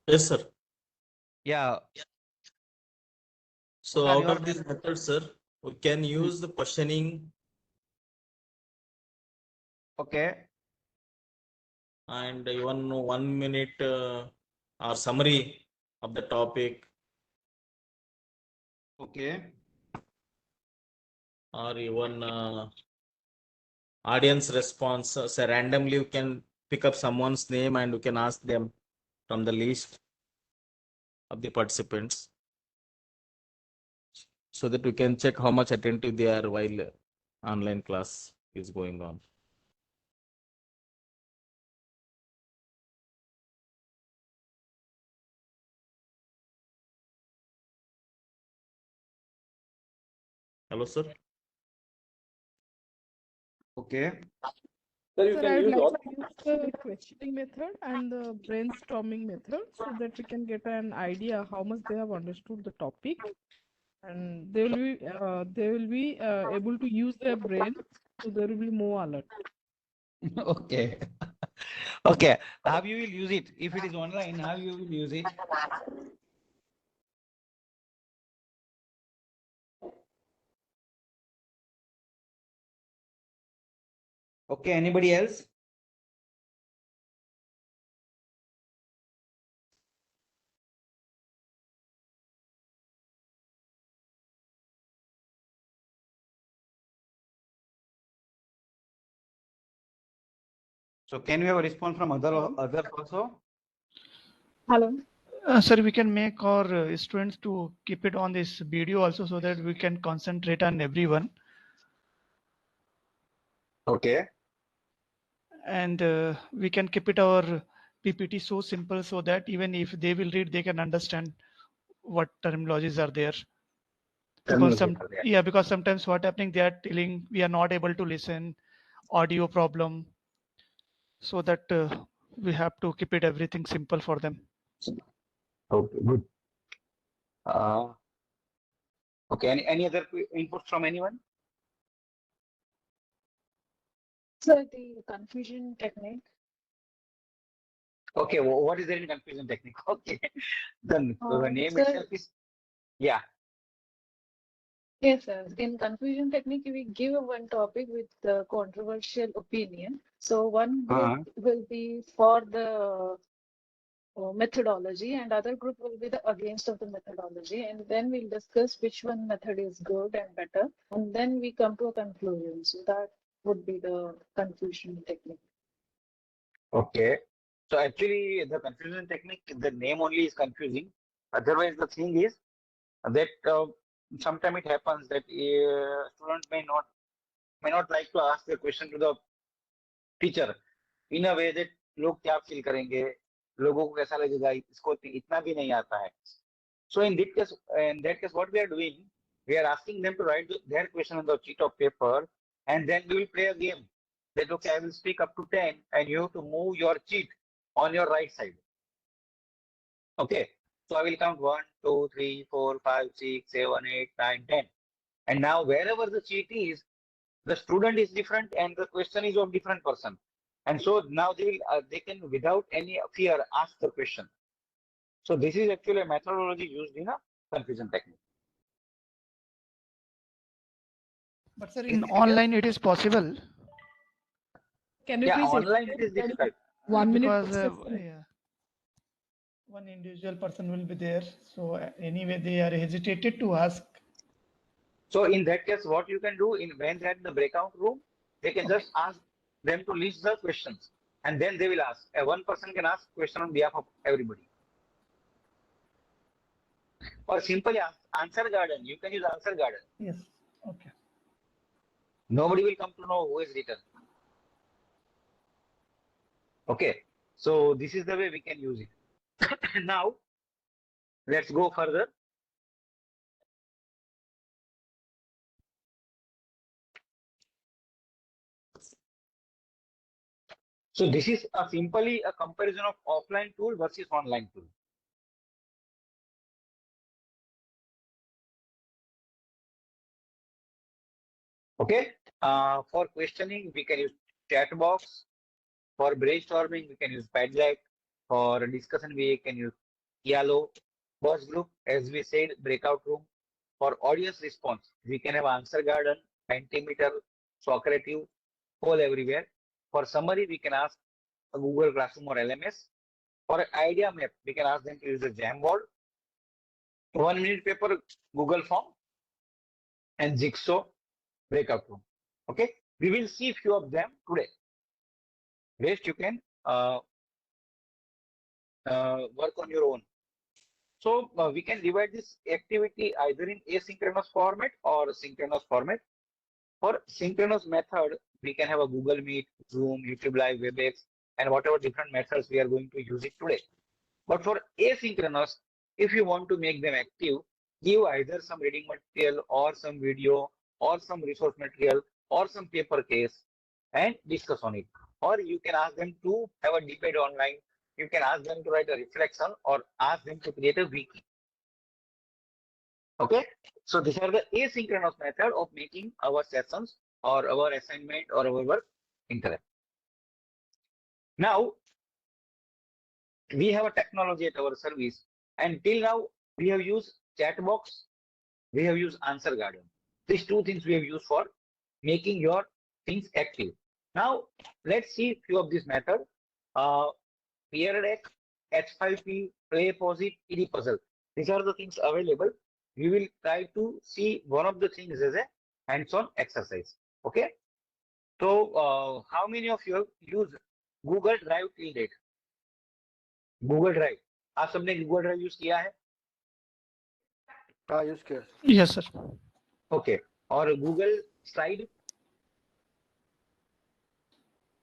Yes, sir. Yeah. So What are out your of these methods, sir, we can use the questioning Okay. and even 1 minute or summary of the topic, Okay. or even audience response. So randomly you can pick up someone's name and you can ask them from the list of the participants, so that we can check how much attentive they are while online class is going on. Hello, sir. Okay. Sir, you Sir, can I would use like all. to use the questioning method and the brainstorming method so that we can get an idea how much they have understood the topic, and they will be able to use their brain, so they will be more alert. Okay. Okay. How you will use it? If it is online, how you will use it? Okay. Anybody else? So can we have a response from others also? Hello. Sir, we can make our students to keep it on this video also so that we can concentrate on everyone. Okay. And we can keep it our PPT so simple so that even if they will read, they can understand what terminologies are there. Because because sometimes what happening, they are telling we are not able to listen, audio problem, so that we have to keep it everything simple for them. Okay. Good. Okay. Any other inputs from anyone? Sir, the confusion technique. Okay. What is there in confusion technique? Okay. The name Sir, itself is yeah. yes, sir. In confusion technique, we give one topic with the controversial opinion. So one group will be for the methodology, and other group will be the against of the methodology, and then we'll discuss which one method is good and better, and then we come to a conclusion. So that would be the confusion technique. Okay. So actually, the confusion technique, the name only is confusing. Otherwise, the thing is that sometimes it happens that a student may not like to ask the question to the teacher in a way that लोग क्या feel करेंगे, लोगों को कैसा लगेगा, इसको इतना भी नहीं आता है. So in that case, what we are doing, we are asking them to write their question on the sheet of paper, and then we will play a game. That okay, I will speak up to 10, and you have to move your sheet on your right side. Okay. So I will count 1, 2, 3, 4, 5, 6, 7, 8, 9, 10. And now wherever the sheet is, the student is different and the question is of different person. And so now they can without any fear ask the question. So this is actually a methodology used in a confusion technique. But sir, in online it is possible. Can you Yeah, please online it explain is difficult. 1 minute Because process? yeah, one individual person will be there. So anyway, they are hesitated to ask. So in that case, what you can do in when they're in the breakout room, they can just ask them to list the questions, and then they will ask. One person can ask question on behalf of everybody. Or simply ask answer garden. You can use answer garden. Yes. Okay. Nobody will come to know who is written. Okay. So this is the way we can use it. Now, let's go further. So this is simply a comparison of offline tool versus online tool. Okay. For questioning, we can use chat box. For brainstorming, we can use Padlet. For discussion, we can use Yellow. Boss group, as we said, breakout room. For audience response, we can have answer garden, Mentimeter, Socrative, poll everywhere. For summary, we can ask a Google Classroom or LMS. For idea map, we can ask them to use a Jamboard. 1 minute paper, Google Form, and Jigsaw breakout room. Okay, we will see few of them today. Rest you can work on your own. So we can divide this activity either in asynchronous format or synchronous format. For synchronous method, we can have a Google Meet, Zoom, YouTube Live, WebEx, and whatever different methods we are going to use it today. But for asynchronous, if you want to make them active, give either some reading material or some video or some resource material or some paper case and discuss on it. Or you can ask them to have a debate online. You can ask them to write a reflection or ask them to create a wiki. Okay, so these are the asynchronous method of making our sessions or our assignment or our work interactive. Now, we have a technology at our service, and till now we have used chat box, we have used answer garden. These two things we have used for making your things active. Now, let's see few of these methods. Peer deck, H5P, play posit, ED puzzle. These are the things available. We will try to see one of the things as a hands-on exercise. Okay. So, how many of you have used Google Drive till date? Google Drive. आप सबने Google Drive use किया है? हाँ use किया है। Yes, sir. Okay. और Google Slide?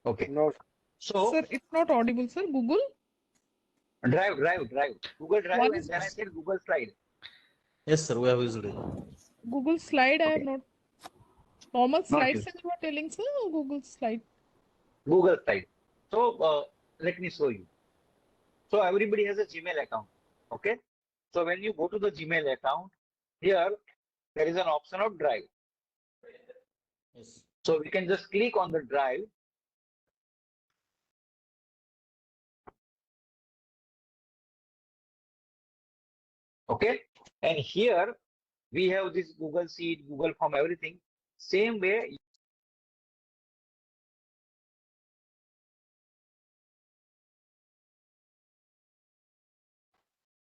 Okay. No. So, Sir, it's not audible, sir. Google? Drive. Google Drive, One and is then I said Google Slide. Yes, sir. We have used it. Google Slide. I have Okay. not. Normal Not slides used. that you are telling, sir, or Google Slide? Google Slide. So, let me show you. So everybody has a Gmail account. Okay. So when you go to the Gmail account, here there is an option of Drive. Yes. So we can just click on the Drive. Okay. And here we have this Google Sheet, Google Form, everything. Same way.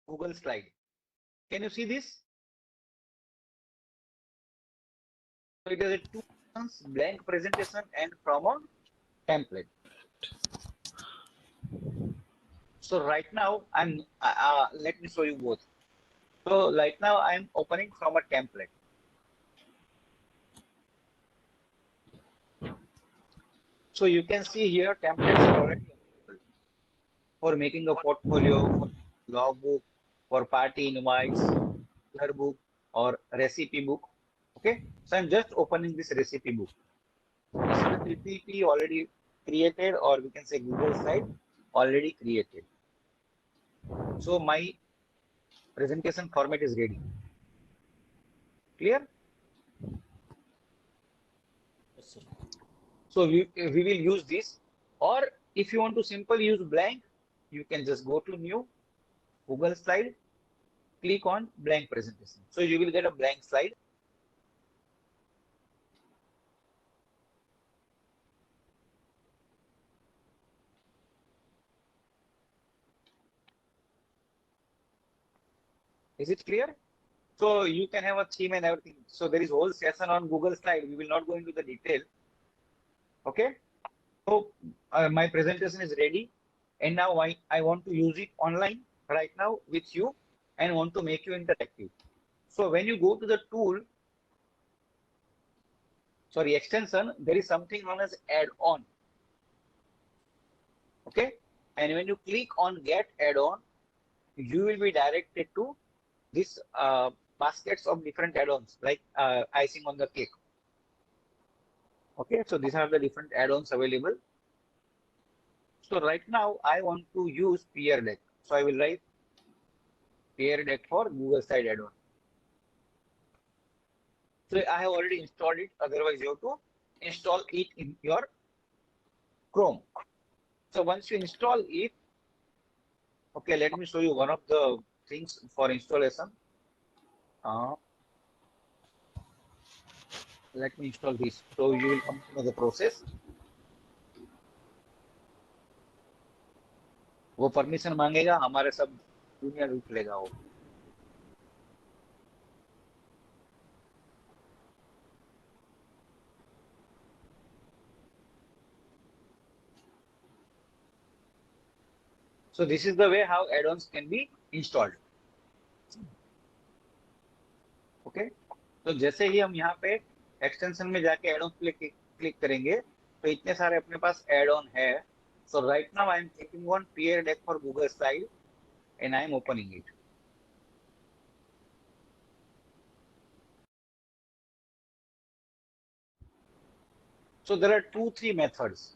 Google Slide. Can you see this? So it is a 2 months blank presentation and from a template. So right now let me show you both. So right now I'm opening from a template. So you can see here templates are already available for making a portfolio, for logbook, for party invites, year book, or recipe book. Okay, so I'm just opening this recipe book. This is the PPT already created, or we can say Google Slide already created. So my presentation format is ready. Clear? Yes, sir. So we will use this, or if you want to simply use blank, you can just go to new Google slide, click on blank presentation. So you will get a blank slide. Is it clear? So you can have a theme and everything. So there is whole session on Google slide. We will not go into the detail. Okay. So my presentation is ready. And now I want to use it online right now with you and want to make you interactive. So when you go to the tool, sorry, extension, there is something known as add-on. Okay. And when you click on get add-on, you will be directed to this baskets of different add-ons like icing on the cake. Okay, so these are the different add-ons available. So right now I want to use Peer Deck. So I will write Peer Deck for Google Side add-on. So I have already installed it. Otherwise, you have to install it in your Chrome. So once you install it, okay, let me show you one of the things for installation. Let me install this. So you will come to know the process. वो permission मांगेगा, हमारे सब दुनिया लूट लेगा वो. So this is the way how add-ons can be installed. Okay. तो जैसे ही हम यहाँ पे एक्सटेंशन में जाके एड ऑन क्लिक करेंगे तो इतने सारे अपने पास एड ऑन है. So right now I am clicking on Peer Deck for Google Slide and I am opening it. So there are 2-3 methods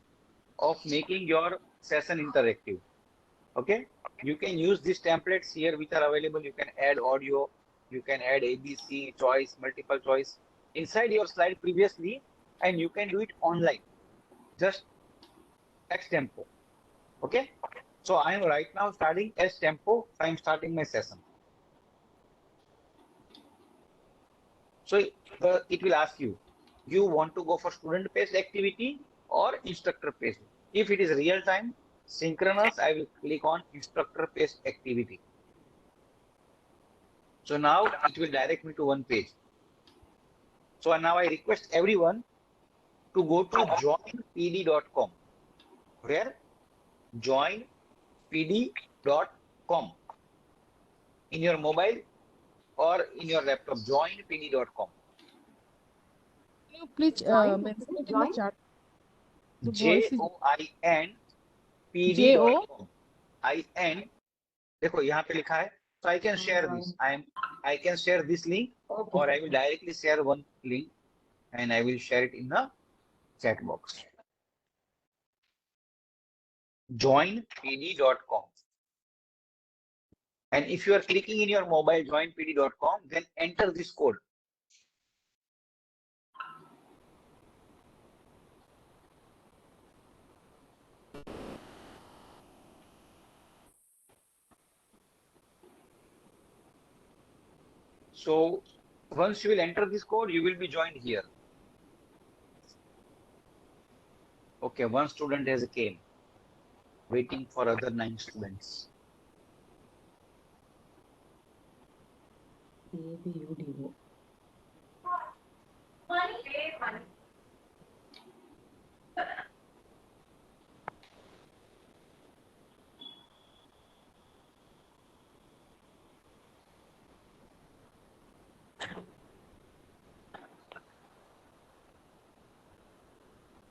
of making your session interactive. Okay, you can use these templates here which are available. You can add audio, you can add ABC, choice, multiple choice inside your slide previously, and you can do it online, just X tempo. Okay, so I am right now starting S tempo. I am starting my session. So it will ask you, you want to go for student-based activity or instructor-based? If it is real time, synchronous, I will click on instructor-based activity. So now it will direct me to one page. So now I request everyone to go to joinpd.com. Where? Joinpd.com. In your mobile or in your laptop, joinpd.com. Can you please Join, mention it in the join. chat? The voice is joinpd.com. IN. देखो यहाँ पे लिखा है. So I can share this. I can share this link, or I will directly share one link and I will share it in the chat box. Joinpd.com. And if you are clicking in your mobile joinpd.com, then enter this code. So once you will enter this code, you will be joined here. Okay, one student has came, waiting for other 9 students. ABUDO.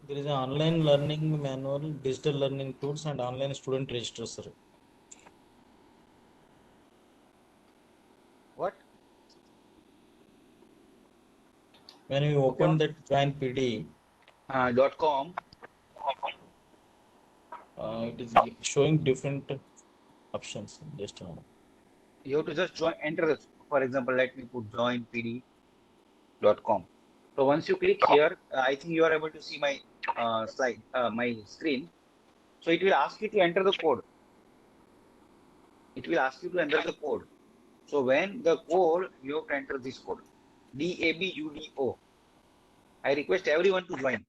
There is an online learning manual, digital learning tools, and online student register, sir. What? When you open that joinpd.com, it is showing different options. Just you have to just join, enter this. For example, let me put joinpd.com. So once you click here, I think you are able to see my slide, my screen. So it will ask you to enter the code. it will ask you to enter the code. So when the code, you have to enter this code, DABUDO. I request everyone to join.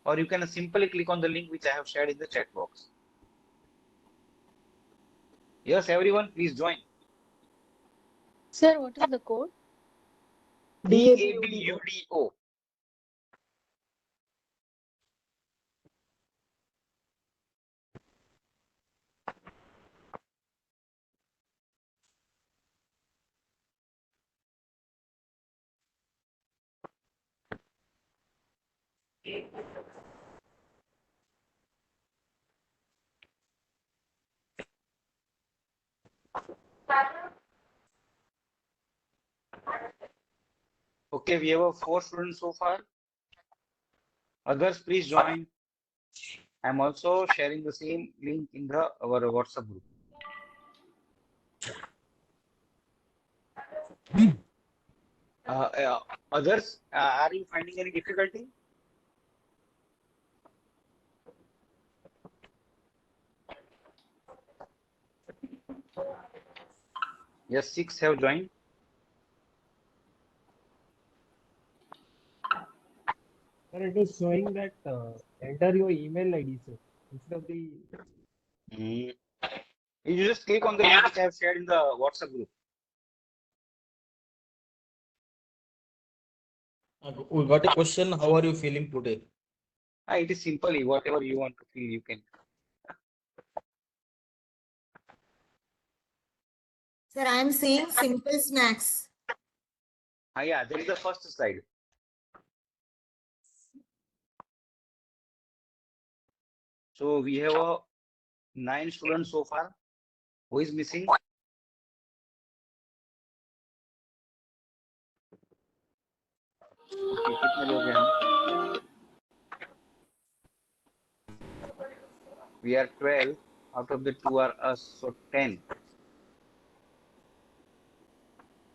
Or you can simply click on the link which I have shared in the chat box. Yes, everyone, please join. Sir, what is the code? DABUDO. Okay, we have 4 students so far. Others, please join. I'm also sharing the same link in our WhatsApp group. Others, are you finding any difficulty? Yes, 6 have joined. Sir, it is showing that enter your email ID, sir, instead of the. You just click on the link which I have shared in the WhatsApp group. We got a question. How are you feeling today? It is simply whatever you want to feel, you can. Sir, I am seeing simple snacks. Yeah, that is the first slide. So we have 9 students so far. Who is missing? Okay, कितने लोग हैं हम? We are 12. Out of the 2 are us, so 10.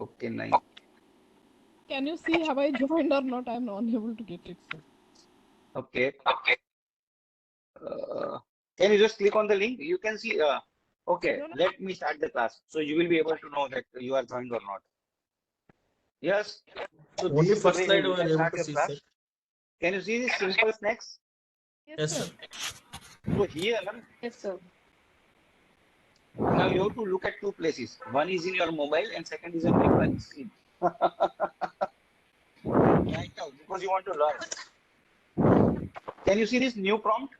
Okay, 9. Can you see have I joined or not? I'm unable to get it, sir. Okay. Can you just click on the link? You can see. Okay, No, no. let me start the class. So you will be able to know that you are joined or not. Yes. So Only this is the first way slide you we can are able start to your see, class. sir. Can you see these simple snacks? Yes, sir. So here, Yes, sir. now you have to look at 2 places. One is in your mobile and second is on your screen. Right now, because you want to learn. Can you see this new prompt?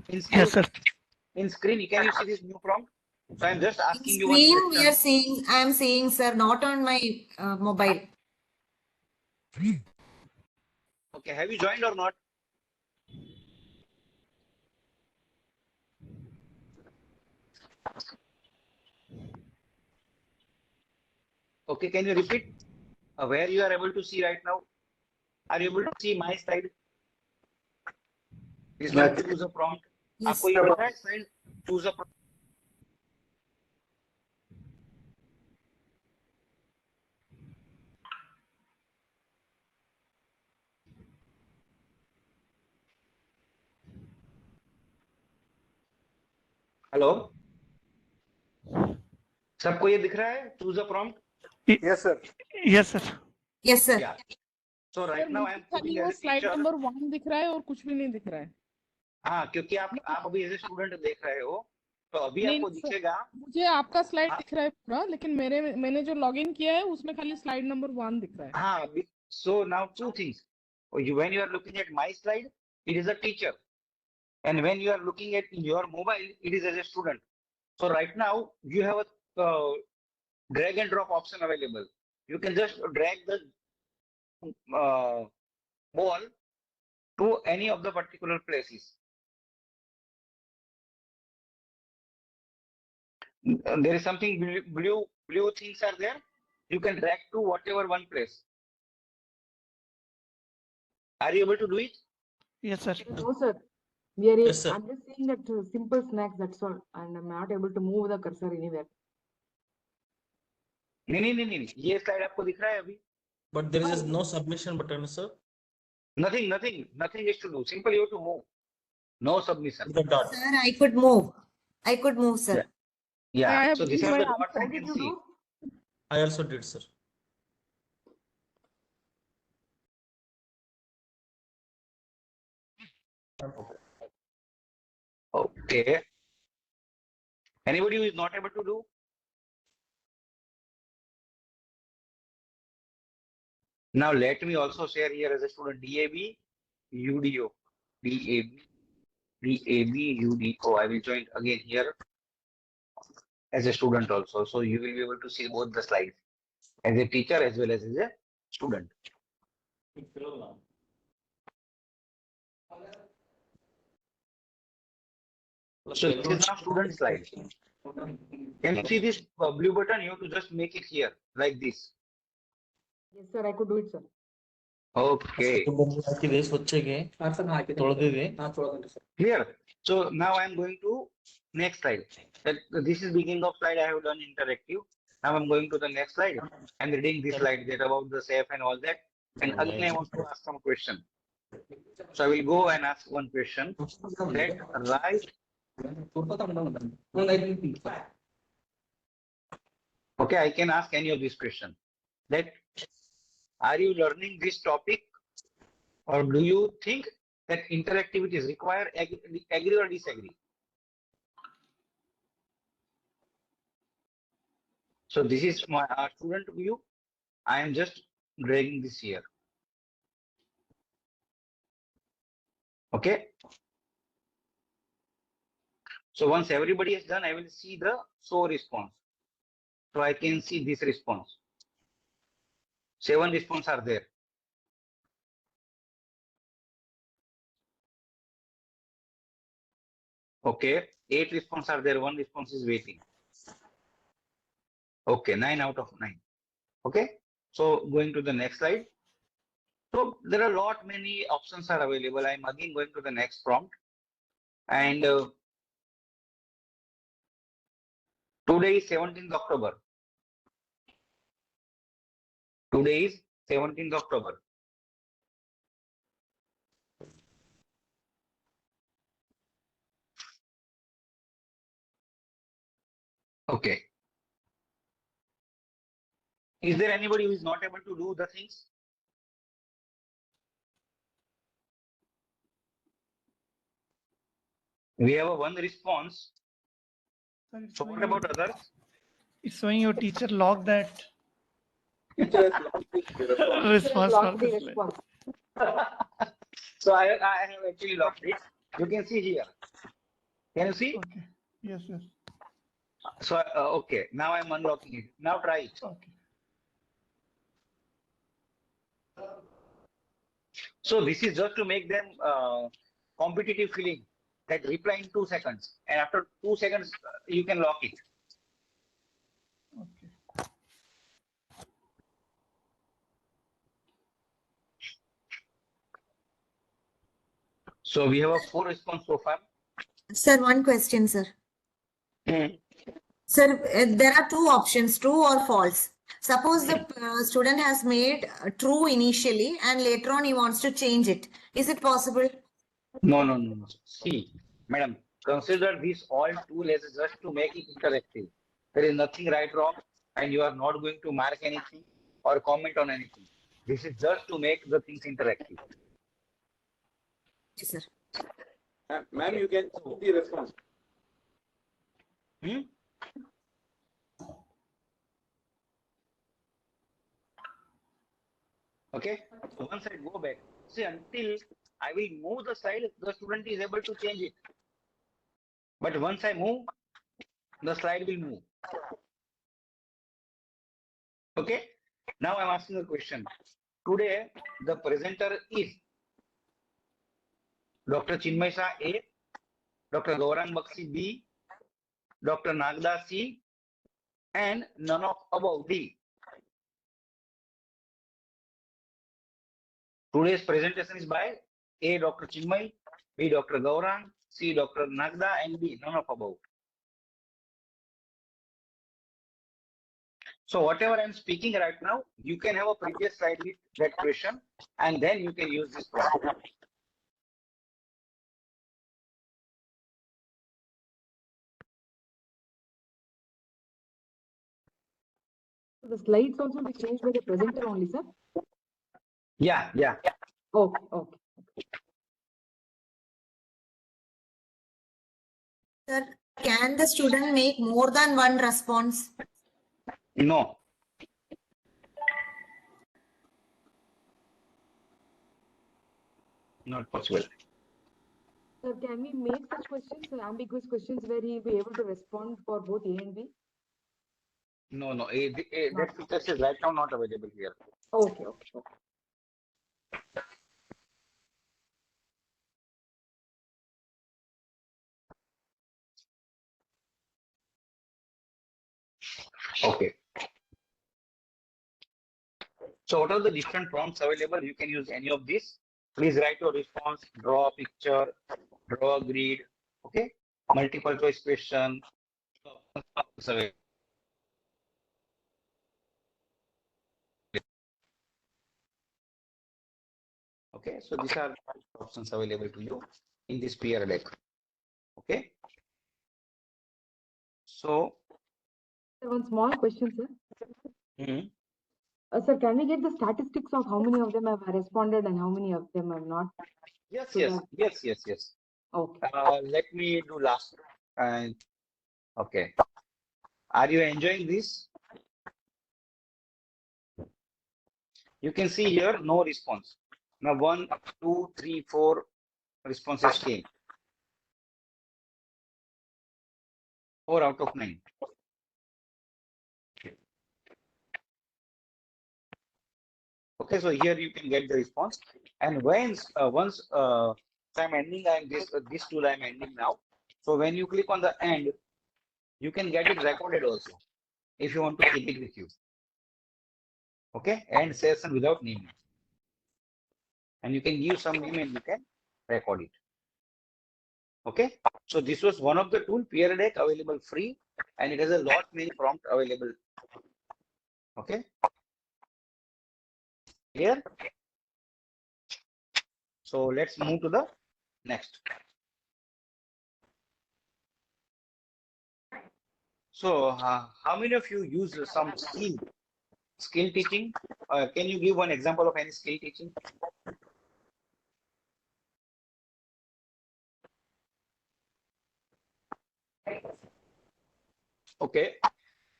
Yes, sir. In screen, can you see this new prompt? So I'm just In asking you one screen, we are question. seeing, I am seeing, sir, not on my mobile. Okay, have you joined or not? Okay, can you repeat where you are able to see right now? Are you able to see my slide? This one, choose a prompt. Yes. आपको ये दिख रहा है slide? Choose a prompt. Hello सबको ये दिख रहा है? Choose a prompt. Yes, sir. Yes, sir. Yes, sir. Yeah. So Sir, right now I मुझे am खाली putting वो as a slide teacher. Number 1 दिख रहा है और कुछ भी नहीं दिख रहा है. हाँ, क्योंकि आप अभी एज ए स्टूडेंट देख रहे हो, तो अभी नहीं, आपको नहीं, दिखेगा. मुझे आपका स्लाइड दिख रहा है पूरा, लेकिन मैंने जो लॉगिन किया है उसमें खाली स्लाइड नंबर 1 दिख रहा है. हाँ, so now 2 things. When you are looking at my slide, it is a teacher, and when you are looking at your mobile, it is as a student. So right now you have a drag and drop option available. You can just drag the ball to any of the particular places. There is something blue things are there. You can drag to whatever one place. Are you able to do it? Yes, sir. No, sir. We are. Yes, sir. I'm just seeing that simple snacks. That's all, and I'm not able to move the cursor anywhere. नहीं, ये slide आपको दिख रहा है अभी? But there is no submission button, sir. Nothing is to do. Simply you have to move. No submission. The dot. Sir, I could move. I could move, Yeah. sir. Yeah. I have So these given are my the dots How I did can you see. do? I also did, sir. Okay. Anybody who is not able to do? Now let me also share here as a student DAB, UDO, DAB, DAB, UDO. I will join again here as a student also. So you will be able to see both the slides as a teacher as well as a student. So this is now student slide. Can you see this blue button? You have to just make it here like this. Yes, sir, I could do it, sir. Okay. Clear. So now I am going to next slide. This is beginning of slide I have done interactive. Now I'm going to the next slide. I'm reading this slide that about the safe and all that. And again I want to ask some question. So I will go and ask one question. That right. Okay, I can ask any of this question. That are you learning this topic, or do you think that interactivity is required? Agree or disagree? So this is my student view. I am just dragging this here. Okay. So once everybody is done, I will see the show response. So I can see this response. 7 responses are there. Okay. 8 responses are there. 1 response is waiting. Okay. 9 out of 9. Okay. So going to the next slide. So there are a lot many options are available. I'm again going to the next prompt. And today is 17th October. Today is 17th October. Okay. Is there anybody who is not able to do the things? We have a 1 response. Sir, it's So what showing about your, others? it's showing your teacher log that Teacher has logged the response. response Lock for the this slide. response. So I have actually locked it. You can see here. Can you see? Okay. Yes, yes. So okay. Now I'm unlocking it. Now try it. Okay. So this is just to make them competitive feeling that reply in 2 seconds, and after 2 seconds you can lock it. Okay. So we have a 4 response so far. Sir, one question, sir. Hmm. Sir, there are 2 options, true or false. Suppose the student has made true initially and later on he wants to change it. Is it possible? No, no, no, no. See, madam, consider this all tool as just to make it interactive. There is nothing right wrong, and you are not going to mark anything or comment on anything. This is just to make the things interactive. Yes, sir. Ma'am, you can see the response. Hmm? Okay. So once I go back, see, until I will move the slide, the student is able to change it. But once I move, the slide will move. Okay. Now I'm asking a question. Today, the presenter is Dr. Chinmay Shah A, Dr. Gaurang Baxi B, Dr. Nagda C, and none of above D. Today's presentation is by A. Dr. Chinmay, B. Dr. Gaurang, C. Dr. Nagda, and D. None of above. So whatever I'm speaking right now, you can have a previous slide with that question, and then you can use this prompt. The slides also be changed by the presenter only, sir? Yeah, yeah. Okay, okay. Sir, can the student make more than one response? No. Not possible. Sir, can we make such questions, ambiguous questions, where he will be able to respond for both A and B? No, no. Not. That feature is right now not available here. Okay, okay, okay. Okay. So what are the different prompts available? You can use any of these. Please write your response, draw a picture, draw a grid. Okay. Multiple choice question. Survey. Okay. So these are options available to you in this peer deck. Okay. So. One small question, sir. Mm-hmm. Sir, can we get the statistics of how many of them have responded and how many of them have not? Yes, So yes, that... yes, yes, yes. Okay. Let me do last. Okay. Are you enjoying this? You can see here no response. Now 1, 2, 3, 4 responses came. 4 out of 9. Okay, so here you can get the response. And once I'm ending, this tool I'm ending now. So when you click on the end, you can get it recorded also if you want to keep it with you. Okay, end session without naming. And you can give some name and you can record it. Okay, so this was one of the tool, peer deck, available free, and it has a lot many prompt available. Okay, here. So let's move to the next. So how many of you use some skill teaching? Can you give one example of any skill teaching? Okay,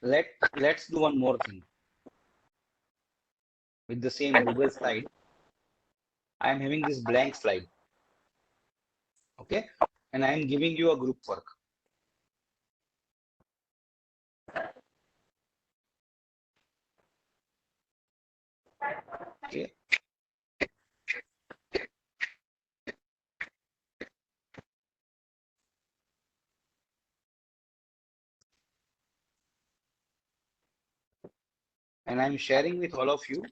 let's do one more thing. With the same Google slide, I am having this blank slide. Okay, and I am giving you a group work. Okay. And I'm sharing with all of you.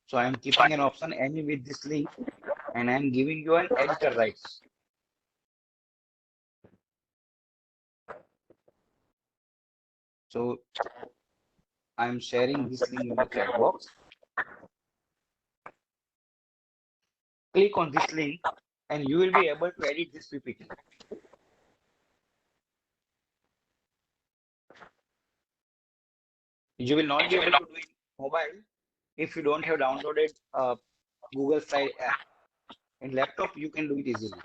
So I'm keeping an option any with this link, and I'm giving you an editor rights. So I'm sharing this link in the chat box. Click on this link and you will be able to edit this PPT. You will not be able to do it mobile if you don't have downloaded Google Slide app. In laptop, you can do it easily.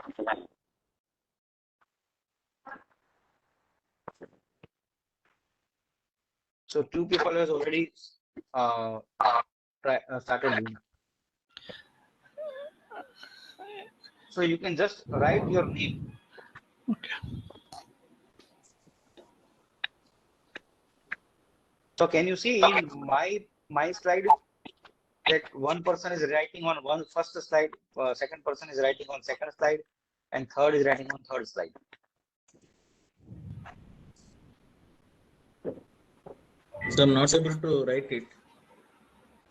So 2 people has already started doing. So you can just write your name. Okay. So can you see in my slide that one person is writing on first slide, second person is writing on second slide, and third is writing on third slide. So I'm not able to write it.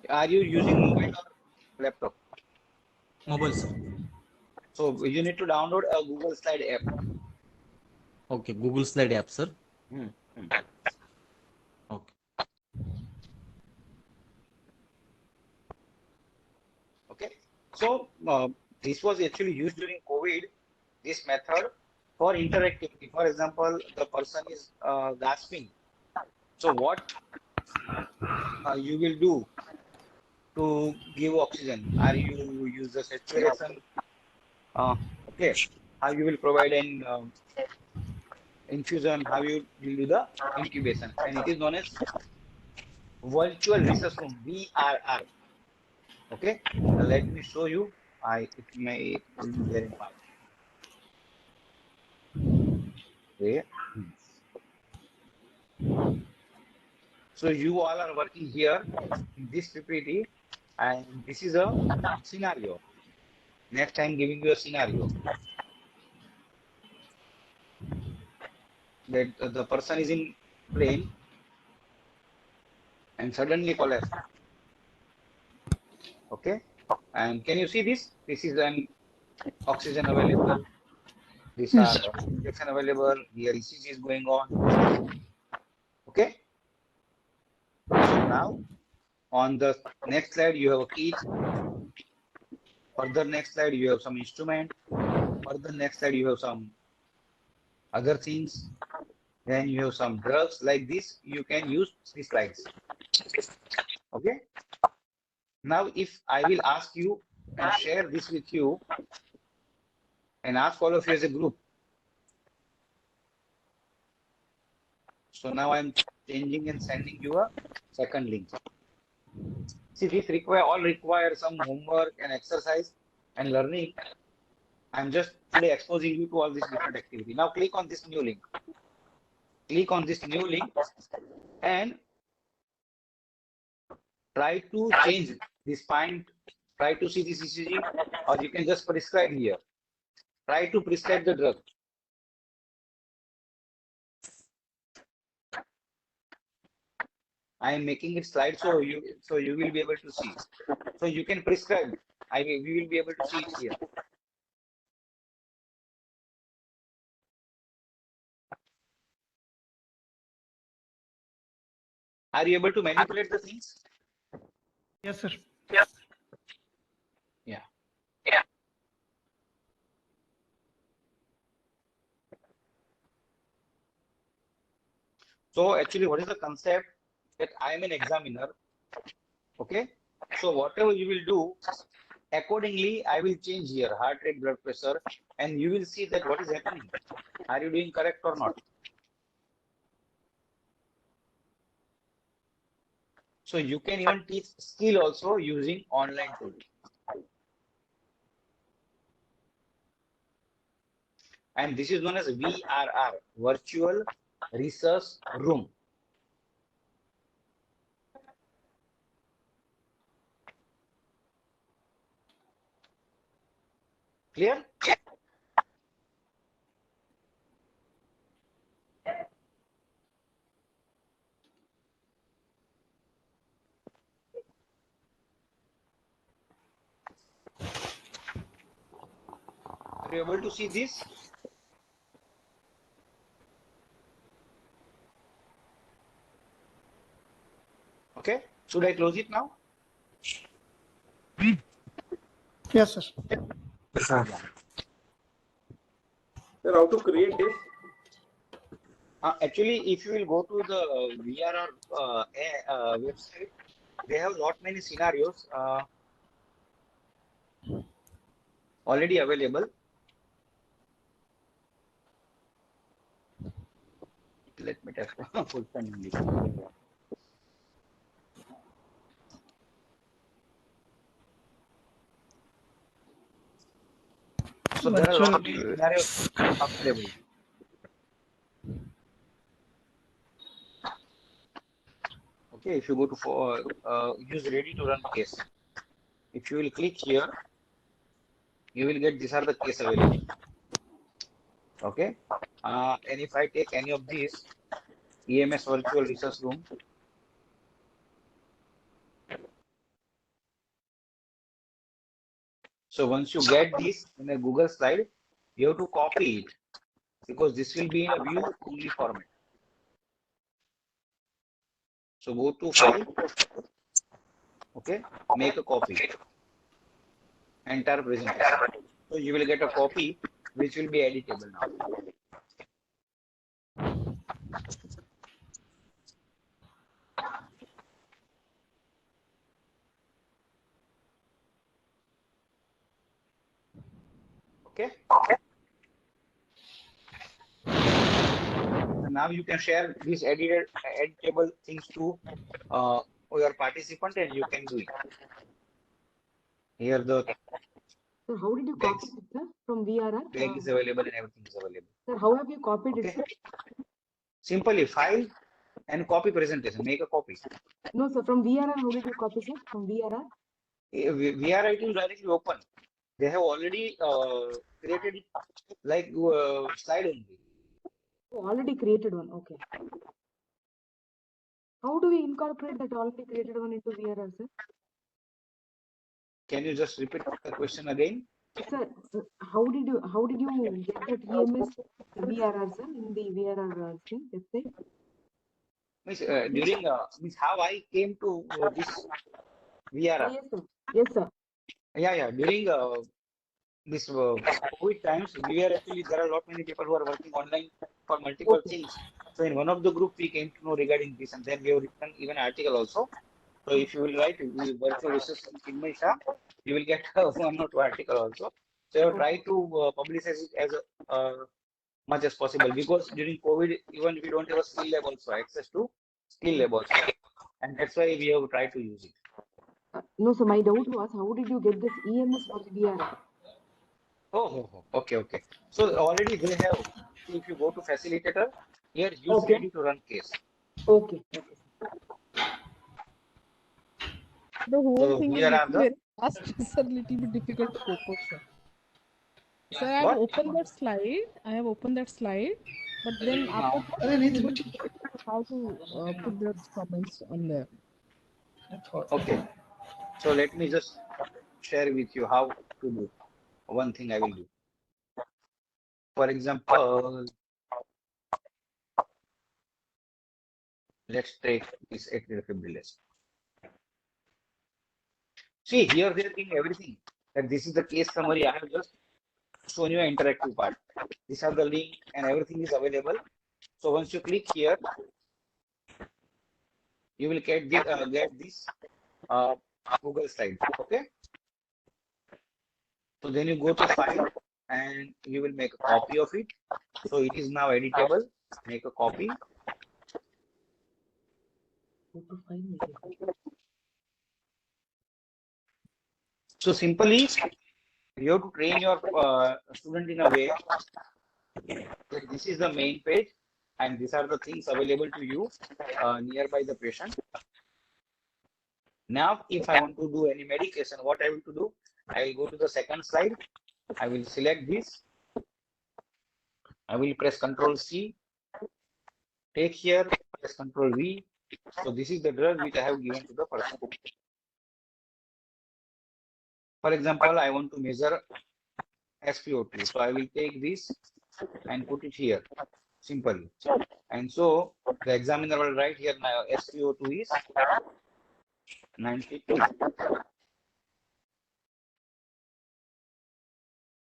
Are you using mobile or laptop? Mobile, sir. So you need to download a Google Slide app. Okay, Google Slide app, sir. Okay. Okay. So this was actually used during COVID this method for interactivity. For example, the person is gasping. So what you will do to give oxygen? Are you use the saturation? Okay. How you will provide an infusion? How you will do the intubation? And it is known as virtual research room, VRR. Okay. Let me show you. It will be there in my way. So you all are working here in this PPT, and this is a scenario. Next time giving you a scenario that the person is in plane and suddenly collapsed. Okay, and can you see this? This is an oxygen available. These Yes, are sir. injection available. Here ECG is going on. Okay, so now on the next slide you have a kit. Further next slide you have some instrument. Further next slide you have some other things. Then you have some drugs like this. You can use these slides. Okay. Now, if I will ask you and share this with you and ask all of you as a group. So now I'm changing and sending you a second link. See, this all require some homework and exercise and learning. I'm just today exposing you to all these different activity. Now click on this new link. Click on this new link and try to change this point. Try to see this ECG, or you can just prescribe here. Try to prescribe the drug. I am making it slide so you will be able to see. So you can prescribe. We will be able to see it here. Are you able to manipulate the things? Yes, sir. Yeah. So actually, what is the concept? That I am an examiner. Okay. So whatever you will do, accordingly, I will change here heart rate, blood pressure, and you will see that what is happening. Are you doing correct or not? So you can even teach skill also using online tool. And this is known as VRR, Virtual Research Room. Clear? Are you able to see this? Okay. Should I close it now? Yes, sir. Yes, sir. Sir, how to create this? Actually, if you will go to the VRR website, they have lot many scenarios already available. Let me test full time English. So there are a lot of scenarios available. Okay, if you go to use ready to run case, if you will click here, you will get these are the case available. Okay, and if I take any of these EMS virtual research room, so once you get this in a Google slide, you have to copy it because this will be in a view only format. So go to file, okay, make a copy, entire presentation. So you will get a copy which will be editable now. Okay. So now you can share these editable things to your participant, and you can do it. Here the Sir, how did you copy it, sir, from VRR? tag is available and everything is available. Sir, how have you copied it, sir? Simply file and copy presentation. Make a copy. No, sir, from VRR, how did you copy, sir? From VRR? VRR it will directly open. They have already created it like slide only. Oh, already created one. Okay. How do we incorporate that already created one into VRR, sir? Can you just repeat the question again? Sir, how did you get that EMS VRR, sir, in the VRR thing website? Means how I came to this VRR. Yes, sir. Yes, sir. Yeah. During this COVID times, there are a lot many people who are working online for multiple things. So in one of the group, we came to know regarding this, and then we have written even article also. So if you will write virtual research in Chinmay Shah, you will get one or two article also. So you try to publicize it as much as possible, because during COVID, even we don't have a skill lab also, access to skill lab also, and that's why we have tried to use it. No, so my doubt was, how did you get this EMS for the VRR? Okay. So already they have. If you go to facilitator, here use ready to run case. Okay. The whole So thing here is are the very fast. It's a little bit difficult to cope with, sir. Sir, I have opened that slide. But then after that, how to put those comments on there. Okay. So let me just share with you how to do. One thing I will do. For example, let's take this atrial fibrillation. See, here they are giving everything. That this is the case summary. I have just shown you an interactive part. These are the link and everything is available. So once you click here, you will get this Google slide. Okay. So then you go to file and you will make a copy of it. So it is now editable. Make a copy. So simply, you have to train your student in a way that this is the main page and these are the things available to you nearby the patient. Now, if I want to do any medication, what I will to do? I will go to the second slide. I will select this. I will press Ctrl C. Take here, press Ctrl V. So this is the drug which I have given to the person. For example, I want to measure SpO2. So I will take this and put it here, simply. And so the examiner will write here now SpO2 is 92.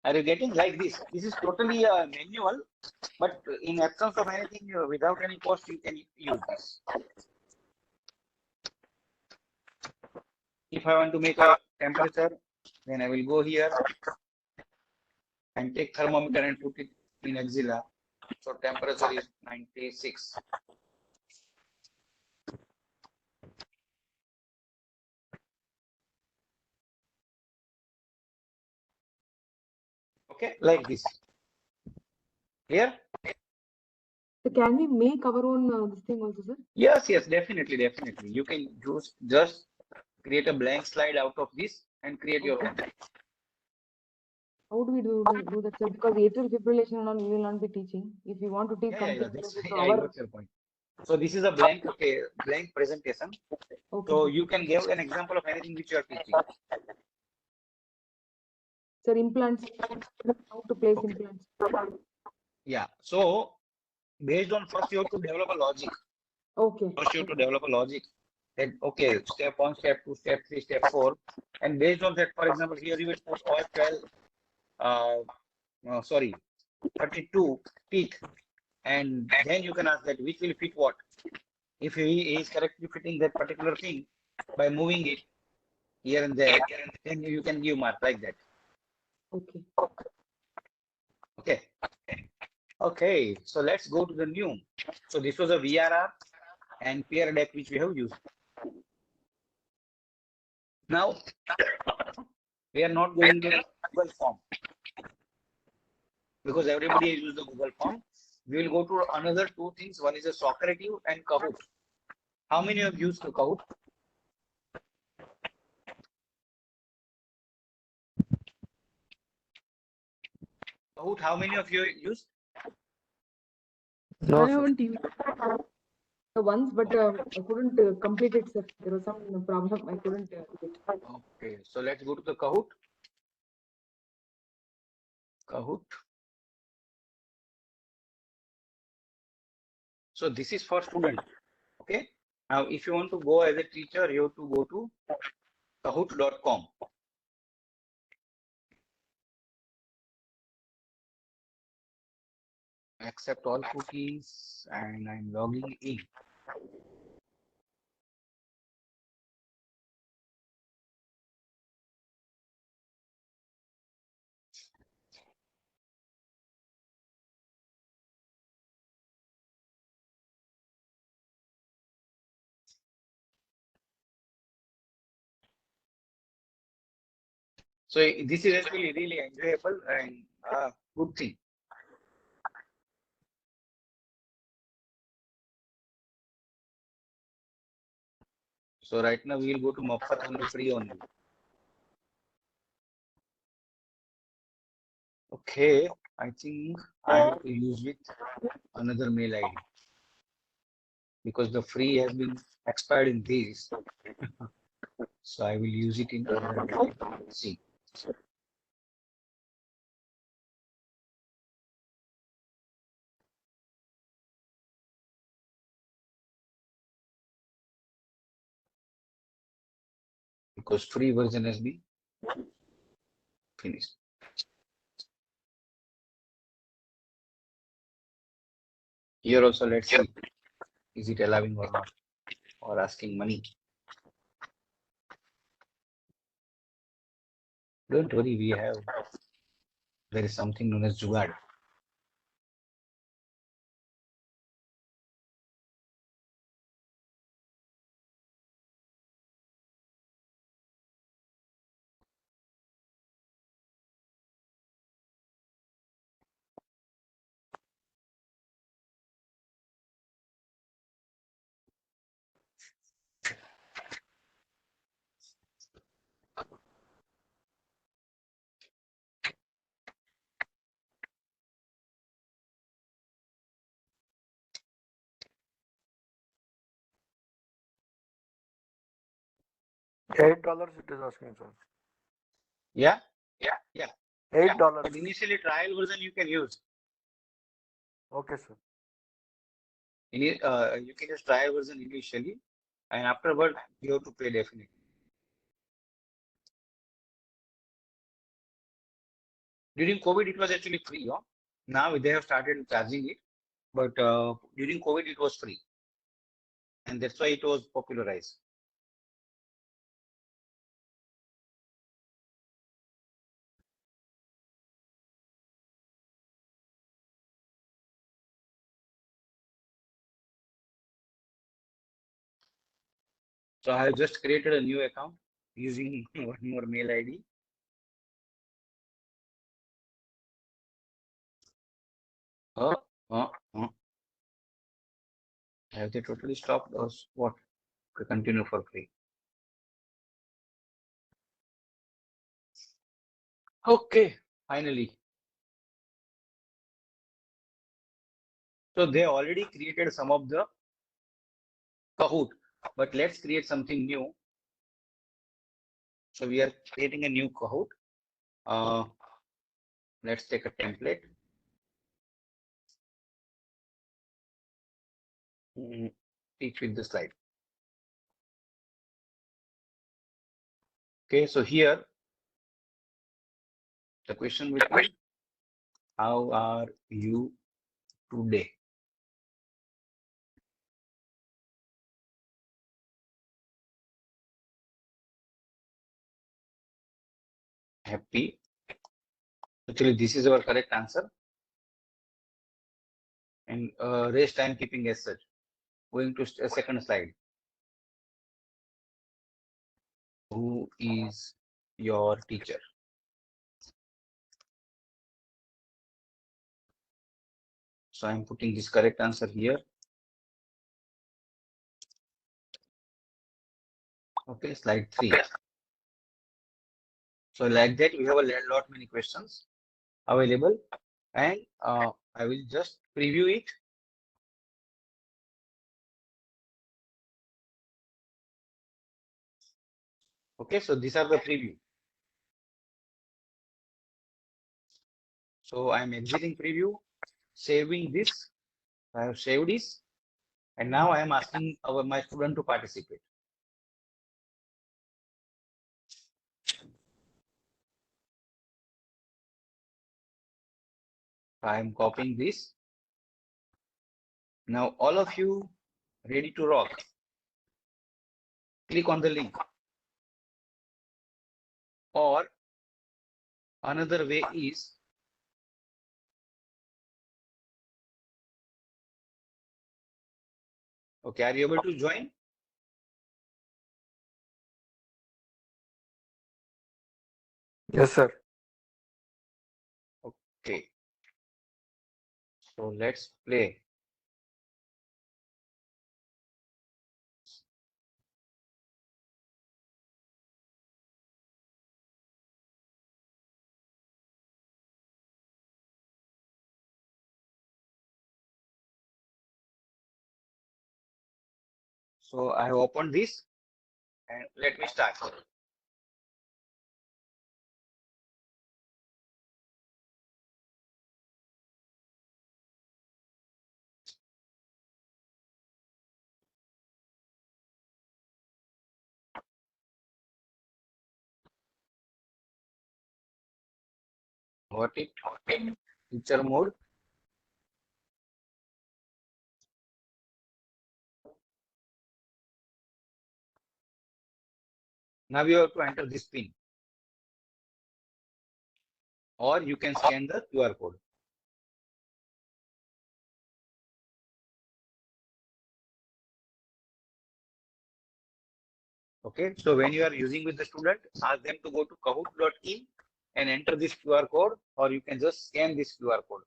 Are you getting like this? This is totally manual, but in absence of anything, without any cost, you can use this. If I want to make a temperature, then I will go here and take thermometer and put it in axilla. So temperature is 96. Okay, like this. Clear? So can we make our own this thing also, sir? Yes, definitely. You can just create a blank slide out of this and create your own. How do we do that, sir? Because atrial fibrillation and all, we will not be teaching. If we want to teach something related to I got your point. So this is a blank presentation. Okay. So you can give an example of anything which you are teaching. Sir, implants. How to place implants. Yeah. So based on first you have to develop a logic. Okay. First you have to develop a logic. That okay, step 1, step 2, step 3, step 4, and based on that, for example, here you will put all 12 sorry, 32 teeth, and then you can ask that which will fit what. If he is correctly fitting that particular thing by moving it here and there, then you can give mark like that. Okay. Okay. Okay, so let's go to the new. So this was a VRR and peer deck which we have used. Now we are not going to the Google form because everybody has used the Google form. We will go to another two things. One is a Socrative and Kahoot. How many have used the Kahoot? Kahoot, how many of you used? No, I sir. haven't used. Once, but I couldn't complete it, sir. There was some problem. I couldn't do it. Okay, so let's go to the Kahoot. Kahoot. So this is for students. Okay. Now, if you want to go as a teacher, you have to go to kahoot.com. Accept all cookies, and I'm logging in. So this is actually really enjoyable and good thing. So right now we will go to Mafat only, free only. Okay, I think I have to use with another mail ID because the free has been expired in this. So I will use it in another mail ID. See. Because free version has been finished. Here also, let's see, is it allowing or not, or asking money. Don't worry, there is something known as Jugaad. $8 it is asking, sir. Yeah? $8. But initially trial version you can use. Okay, sir. You can use trial version initially, and afterward you have to pay definitely. During COVID, it was actually free. Huh? Now they have started charging it, but during COVID it was free, and that's why it was popularized. So I have just created a new account using one more mail ID. Have they totally stopped or what? Continue for free. Okay, finally. So they already created some of the Kahoot, but let's create something new. So we are creating a new Kahoot. Let's take a template. Teach with the slide. Okay, so here the question will be How are you today? Happy. Actually, this is our correct answer. And rest I am keeping as such. Going to a second slide. Who is your teacher? So I am putting this correct answer here. Okay, slide 3. So like that, we have a lot many questions available, and I will just preview it. Okay, so these are the preview. So I am exiting preview, saving this. I have saved this, and now I am asking my student to participate. I am copying this. Now all of you ready to rock? Click on the link. Or another way is okay. Are you able to join? Yes, sir. Okay. So let's play. So I have opened this, and let me start. Got it? Teacher mode. Now you have to enter this pin, or you can scan the QR code. Okay, so when you are using with the student, ask them to go to kahoot.in and enter this QR code, or you can just scan this QR code.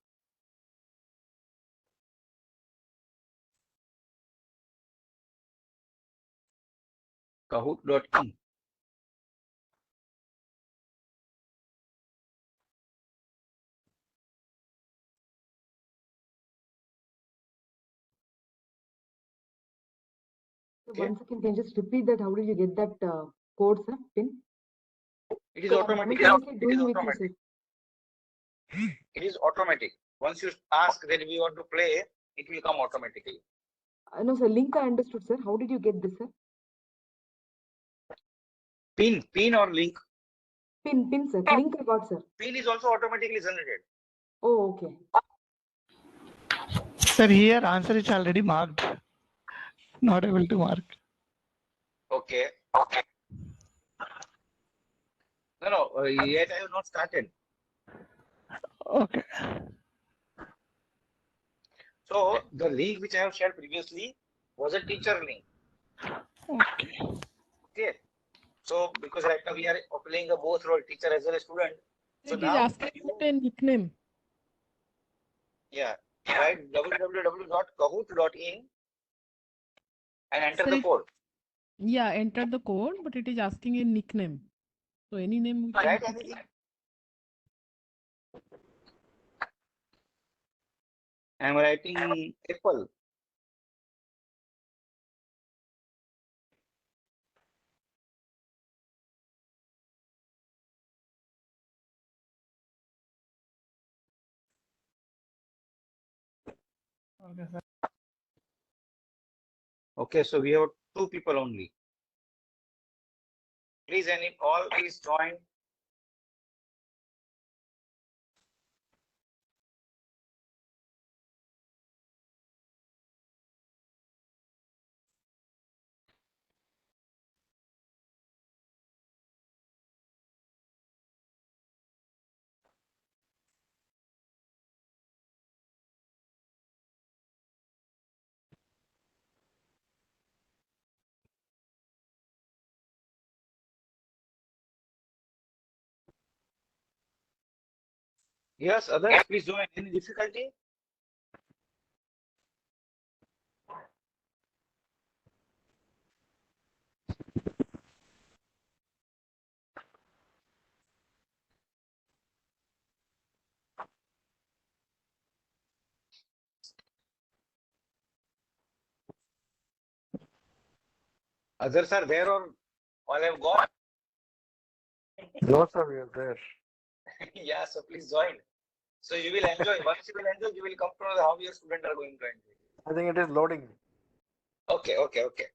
Kahoot.in. Okay. Once again, can you just repeat that? How did you get that code, sir? PIN? It is So I'm automatic. simultaneously It doing is with you, automatic. sir. It is automatic. Once you ask that we want to play, it will come automatically. No, sir. Link I understood, sir. How did you get this, sir? Pin or link? Pin, sir. Link I got, sir. Pin is also automatically generated. Oh, okay. Sir, here answer is already marked. Not able to mark. Okay. No, yet I have not started. Okay. So the link which I have shared previously was a teacher link. Okay. Okay. So because right now we are playing a both role, teacher as well as student. So It is now asking for a nickname. yeah, write www.kahoot.in and enter Sir, the code. Yeah, enter the code, but it is asking a nickname. So any name we can Write put. anything. I am writing Apple. Okay, sir. Okay, so we have 2 people only. Please, all please join. Yes, others, please join. Any difficulty? Others are there or all have gone? No, sir, we are there. Yeah, so please join. So you will enjoy. Once you will enjoy, you will come to know how your students are going to enjoy. I think it is loading. Okay, okay, okay.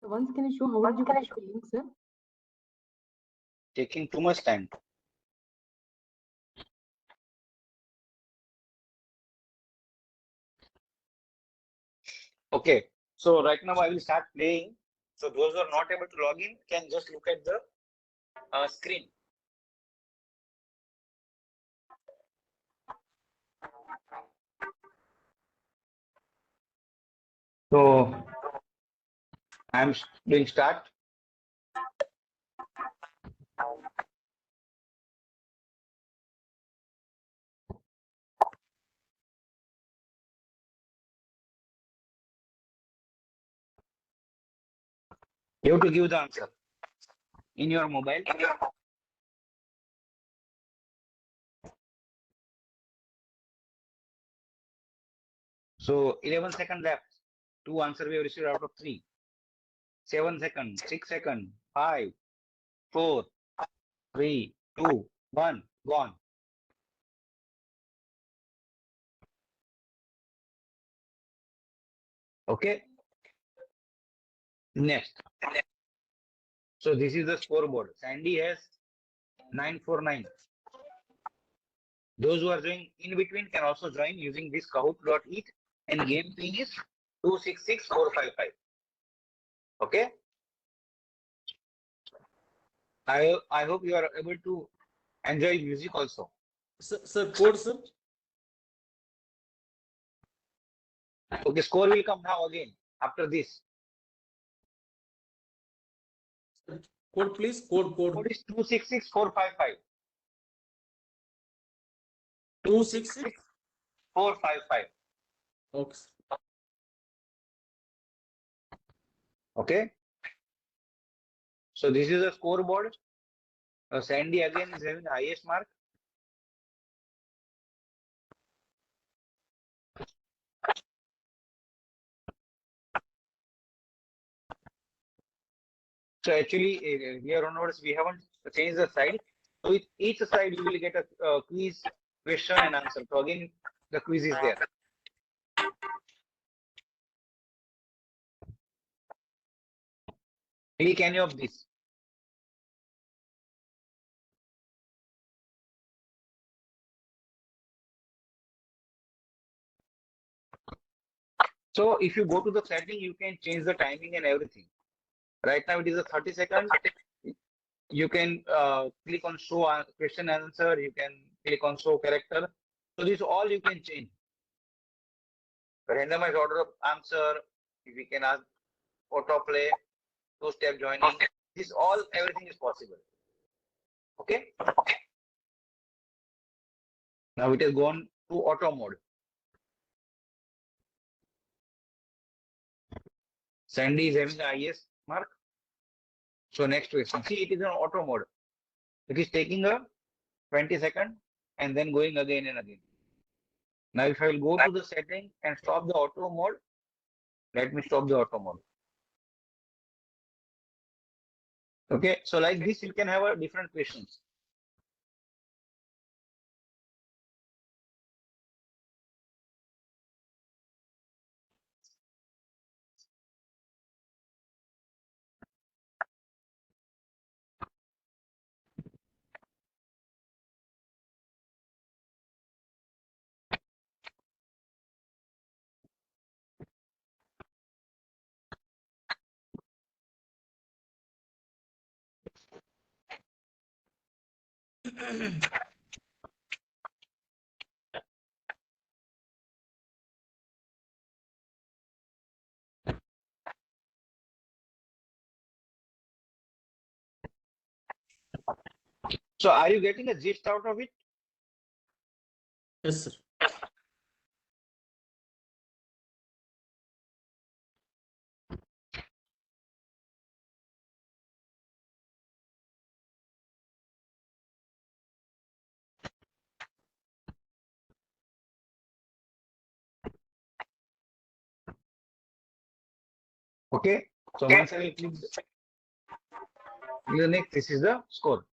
So once can you show how did you copy the link, sir? Taking too much time. Okay, so right now I will start playing. So those who are not able to log in can just look at the screen. So I'm doing start. You have to give the answer in your mobile. So 11 seconds left. 2 answer we have received out of 3. 7 seconds, 6 seconds, 5, 4, 3, 2, 1, gone. Okay. Next. So this is the scoreboard. Sandy has 949. Those who are joining in between can also join using this kahoot.it and game pin is 266455. Okay. I hope you are able to enjoy music also. Sir, code, sir. Okay, score will come now again after this. Code, please. Code. Code is 266455. 266. 455. Okay. Okay. So this is a scoreboard. Sandy again is having the highest mark. So actually here onwards we haven't changed the side. So with each side you will get a quiz, question and answer. So again the quiz is there. Click any of this. So if you go to the setting, you can change the timing and everything. Right now it is a 30 seconds. You can click on show question answer. You can click on show character. So this all you can change. Randomized order of answer. If we can ask autoplay, two-step joining. This all everything is possible. Okay. Now it has gone to auto mode. Sandy is having the highest mark. So next question. See, it is in auto mode. It is taking a 20 second and then going again and again. Now if I will go to the setting and stop the auto mode, let me stop the auto mode. Okay, so like this you can have a different questions. So are you getting a gist out of it? Yes, sir. Okay. So once I will click the next, this is the score.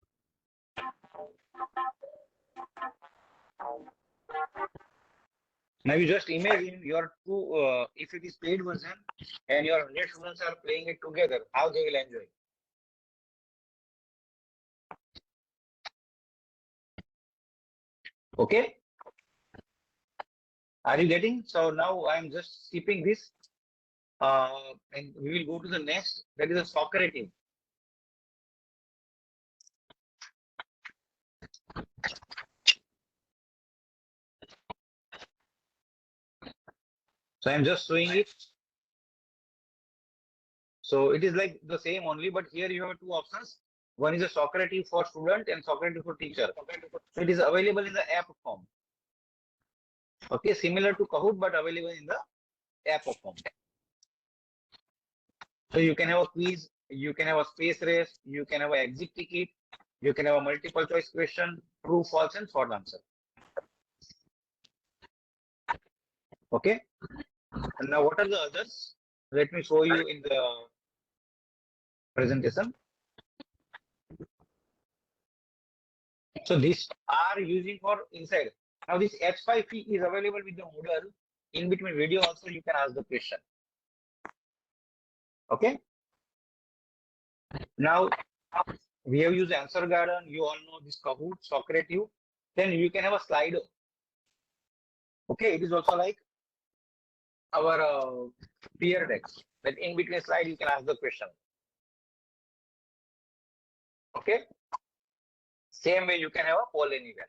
Now you just imagine your two, if it is paid version and your 100 students are playing it together, how they will enjoy. Okay. Are you getting? So now I'm just skipping this. And we will go to the next. That is a Socrative. So I'm just showing it. So it is like the same only, but here you have two options. One is a Socrative for student and Socrative for teacher. So it is available in the app form. Okay, similar to Kahoot, but available in the app form. So you can have a quiz, you can have a space race, you can have an exit ticket, you can have a multiple choice question, true, false, and short answer. Okay. And now what are the others? Let me show you in the presentation. So these are using for inside. Now this H5P is available with the Moodle. In between video also you can ask the question. Okay. Now we have used Answer Garden. You all know this Kahoot, Socrative. Then you can have a Slido. Okay, it is also like our peer text. That in between slide you can ask the question. Okay. Same way you can have a poll anywhere.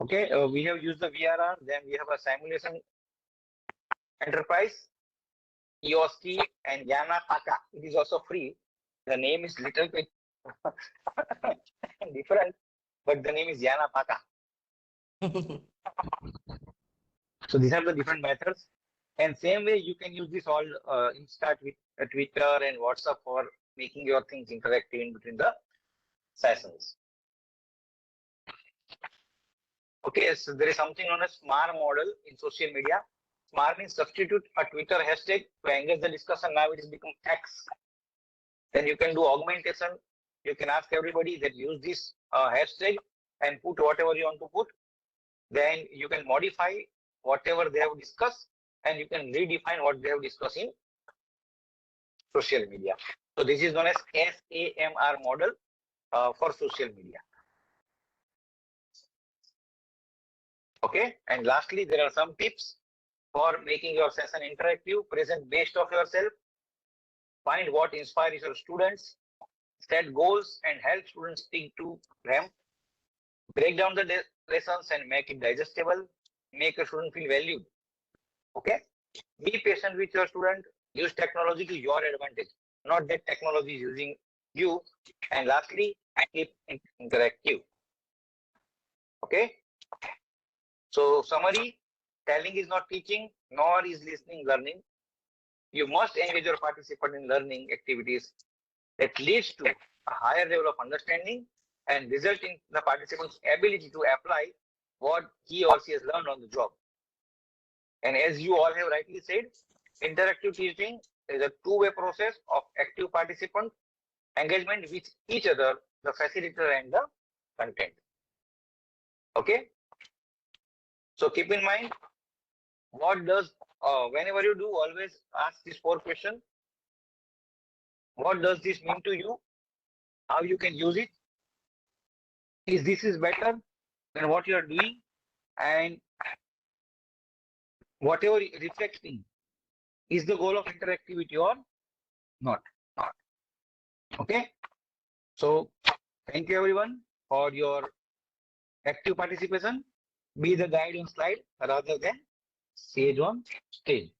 Okay, we have used the VRR. Then we have a simulation enterprise, EOST, and Yana Paka. It is also free. The name is little bit different, but the name is Yana Paka. So these are the different methods. And same way you can use this all Insta, Twitter, and WhatsApp for making your things interactive in between the sessions. Okay, so there is something known as SMAR model in social media. SMAR means substitute a Twitter hashtag to engage the discussion. Now it has become X. Then you can do augmentation. You can ask everybody that use this hashtag and put whatever you want to put. Then you can modify whatever they have discussed and you can redefine what they have discussed in social media. So this is known as SAMR model for social media. Okay, and lastly, there are some tips for making your session interactive. Present best of yourself. Find what inspires your students. Set goals and help students stick to them. Break down the lessons and make it digestible. Make a student feel valued. Okay, be patient with your student. Use technology to your advantage, not that technology is using you. And lastly, keep it interactive. Okay. So summary, telling is not teaching, nor is listening learning. You must engage your participant in learning activities that leads to a higher level of understanding and result in the participant's ability to apply what he or she has learned on the job. And as you all have rightly said, interactive teaching is a two-way process of active participant engagement with each other, the facilitator and the content. Okay. So keep in mind, what does, whenever you do, always ask these 4 questions. What does this mean to you? How you can use it? Is this better than what you are doing? And whatever reflecting is the goal of interactivity or not? Okay. So thank you everyone for your active participation. Be the guide on slide rather than sage on stage.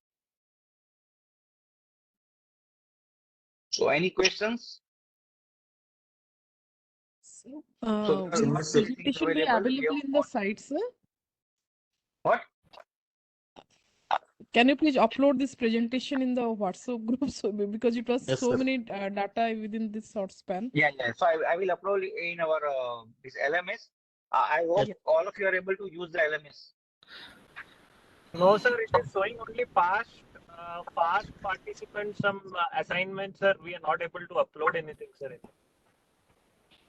So any questions? So Will there the are many things presentation be available. We available have in the site, sir? what? Can you please upload this presentation in the WhatsApp group? So because it was Yes, so sir. many data within this short span. Yeah. So I will upload in our this LMS. I hope Yes. all of you are able to use the LMS. No, sir, it is showing only past participants, some assignments, sir. We are not able to upload anything, sir.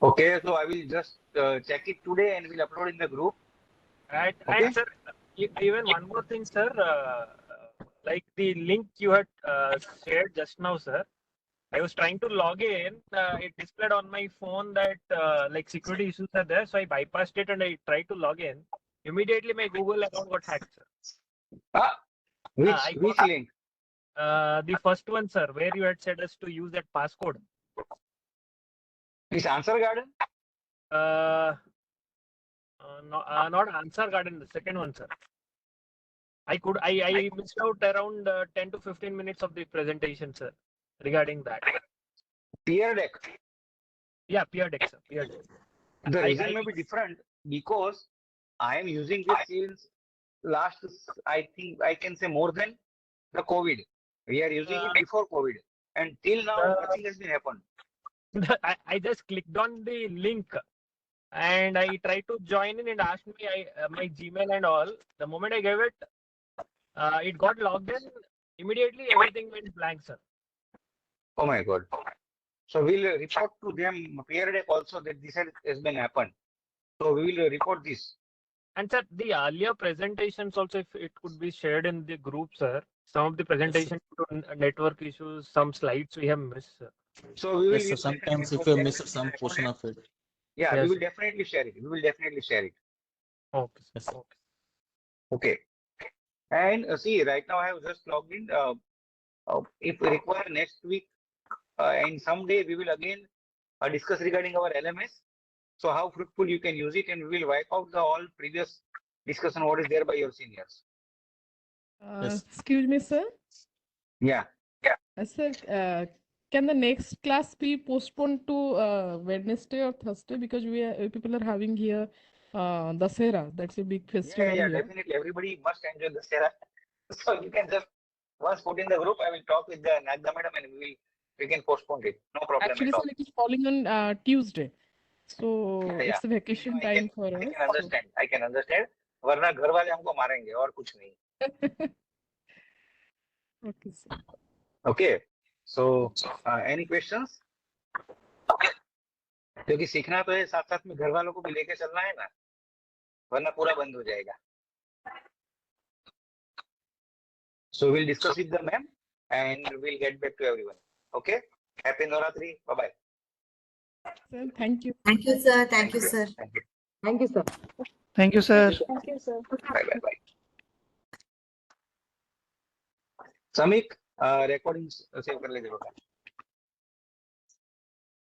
Okay, so I will just check it today and will upload in the group. And, Okay. and sir, even one more thing, sir. Like the link you had shared just now, sir. I was trying to log in. It displayed on my phone that like security issues are there, so I bypassed it and I tried to log in. Immediately, my Google account got hacked, sir. Which link? The first one, sir, where you had said us to use that passcode. Is Answer Garden? Not Answer Garden. The second one, sir. I missed out around 10 to 15 minutes of the presentation, sir, regarding that. Peer deck. Yeah, peer deck, sir. Peer deck. The reason may be different because I am using this since last, I think I can say more than the COVID. We are using it before COVID, and till now nothing has been happened. I just clicked on the link and I tried to join in and asked me my Gmail and all. The moment I gave it, it got logged in. Immediately everything went blank, sir. Oh my God. So we'll report to them peer deck also that this has been happened. So we will report this. And sir, the earlier presentations also, if it could be shared in the group, sir. Some of the presentations, network issues, some slides we have missed, sir. So we will. Yes, sir. Sometimes if you miss some portion of it. Yeah, Yes, we will sir. definitely share it. We will definitely share it. Okay. Yes, sir. Okay. And see, right now I have just logged in. If we require next week and someday we will again discuss regarding our LMS. So how fruitful you can use it, and we will wipe out the all previous discussion what is there by your seniors. Excuse me, sir. Yeah. Sir, can the next class be postponed to Wednesday or Thursday, because people are having here Dasera. That's a big festival Yeah, here. definitely. Everybody must enjoy the Sera. So you can just once put in the group. I will talk with the Nagda madam and we can postpone it. No problem Actually, at all. sir, it is falling on Tuesday, so Yeah. it's a vacation time for us. I can understand. I can understand. वरना घर वाले हमको मारेंगे और कुछ नहीं. Okay, sir. Okay. So any questions? क्योंकि सीखना तो है, साथ साथ में घर वालों को भी लेके चलना है ना, वरना पूरा बंद हो जाएगा. So we'll discuss with the ma'am and we'll get back to everyone. Okay. Happy Navratri. Bye bye. Sir, thank you. Thank you, sir. Thank you, sir. Thank you. Thank you, sir. Thank you, sir. Thank you, sir. Bye. Samik, recording save कर ले जरूर.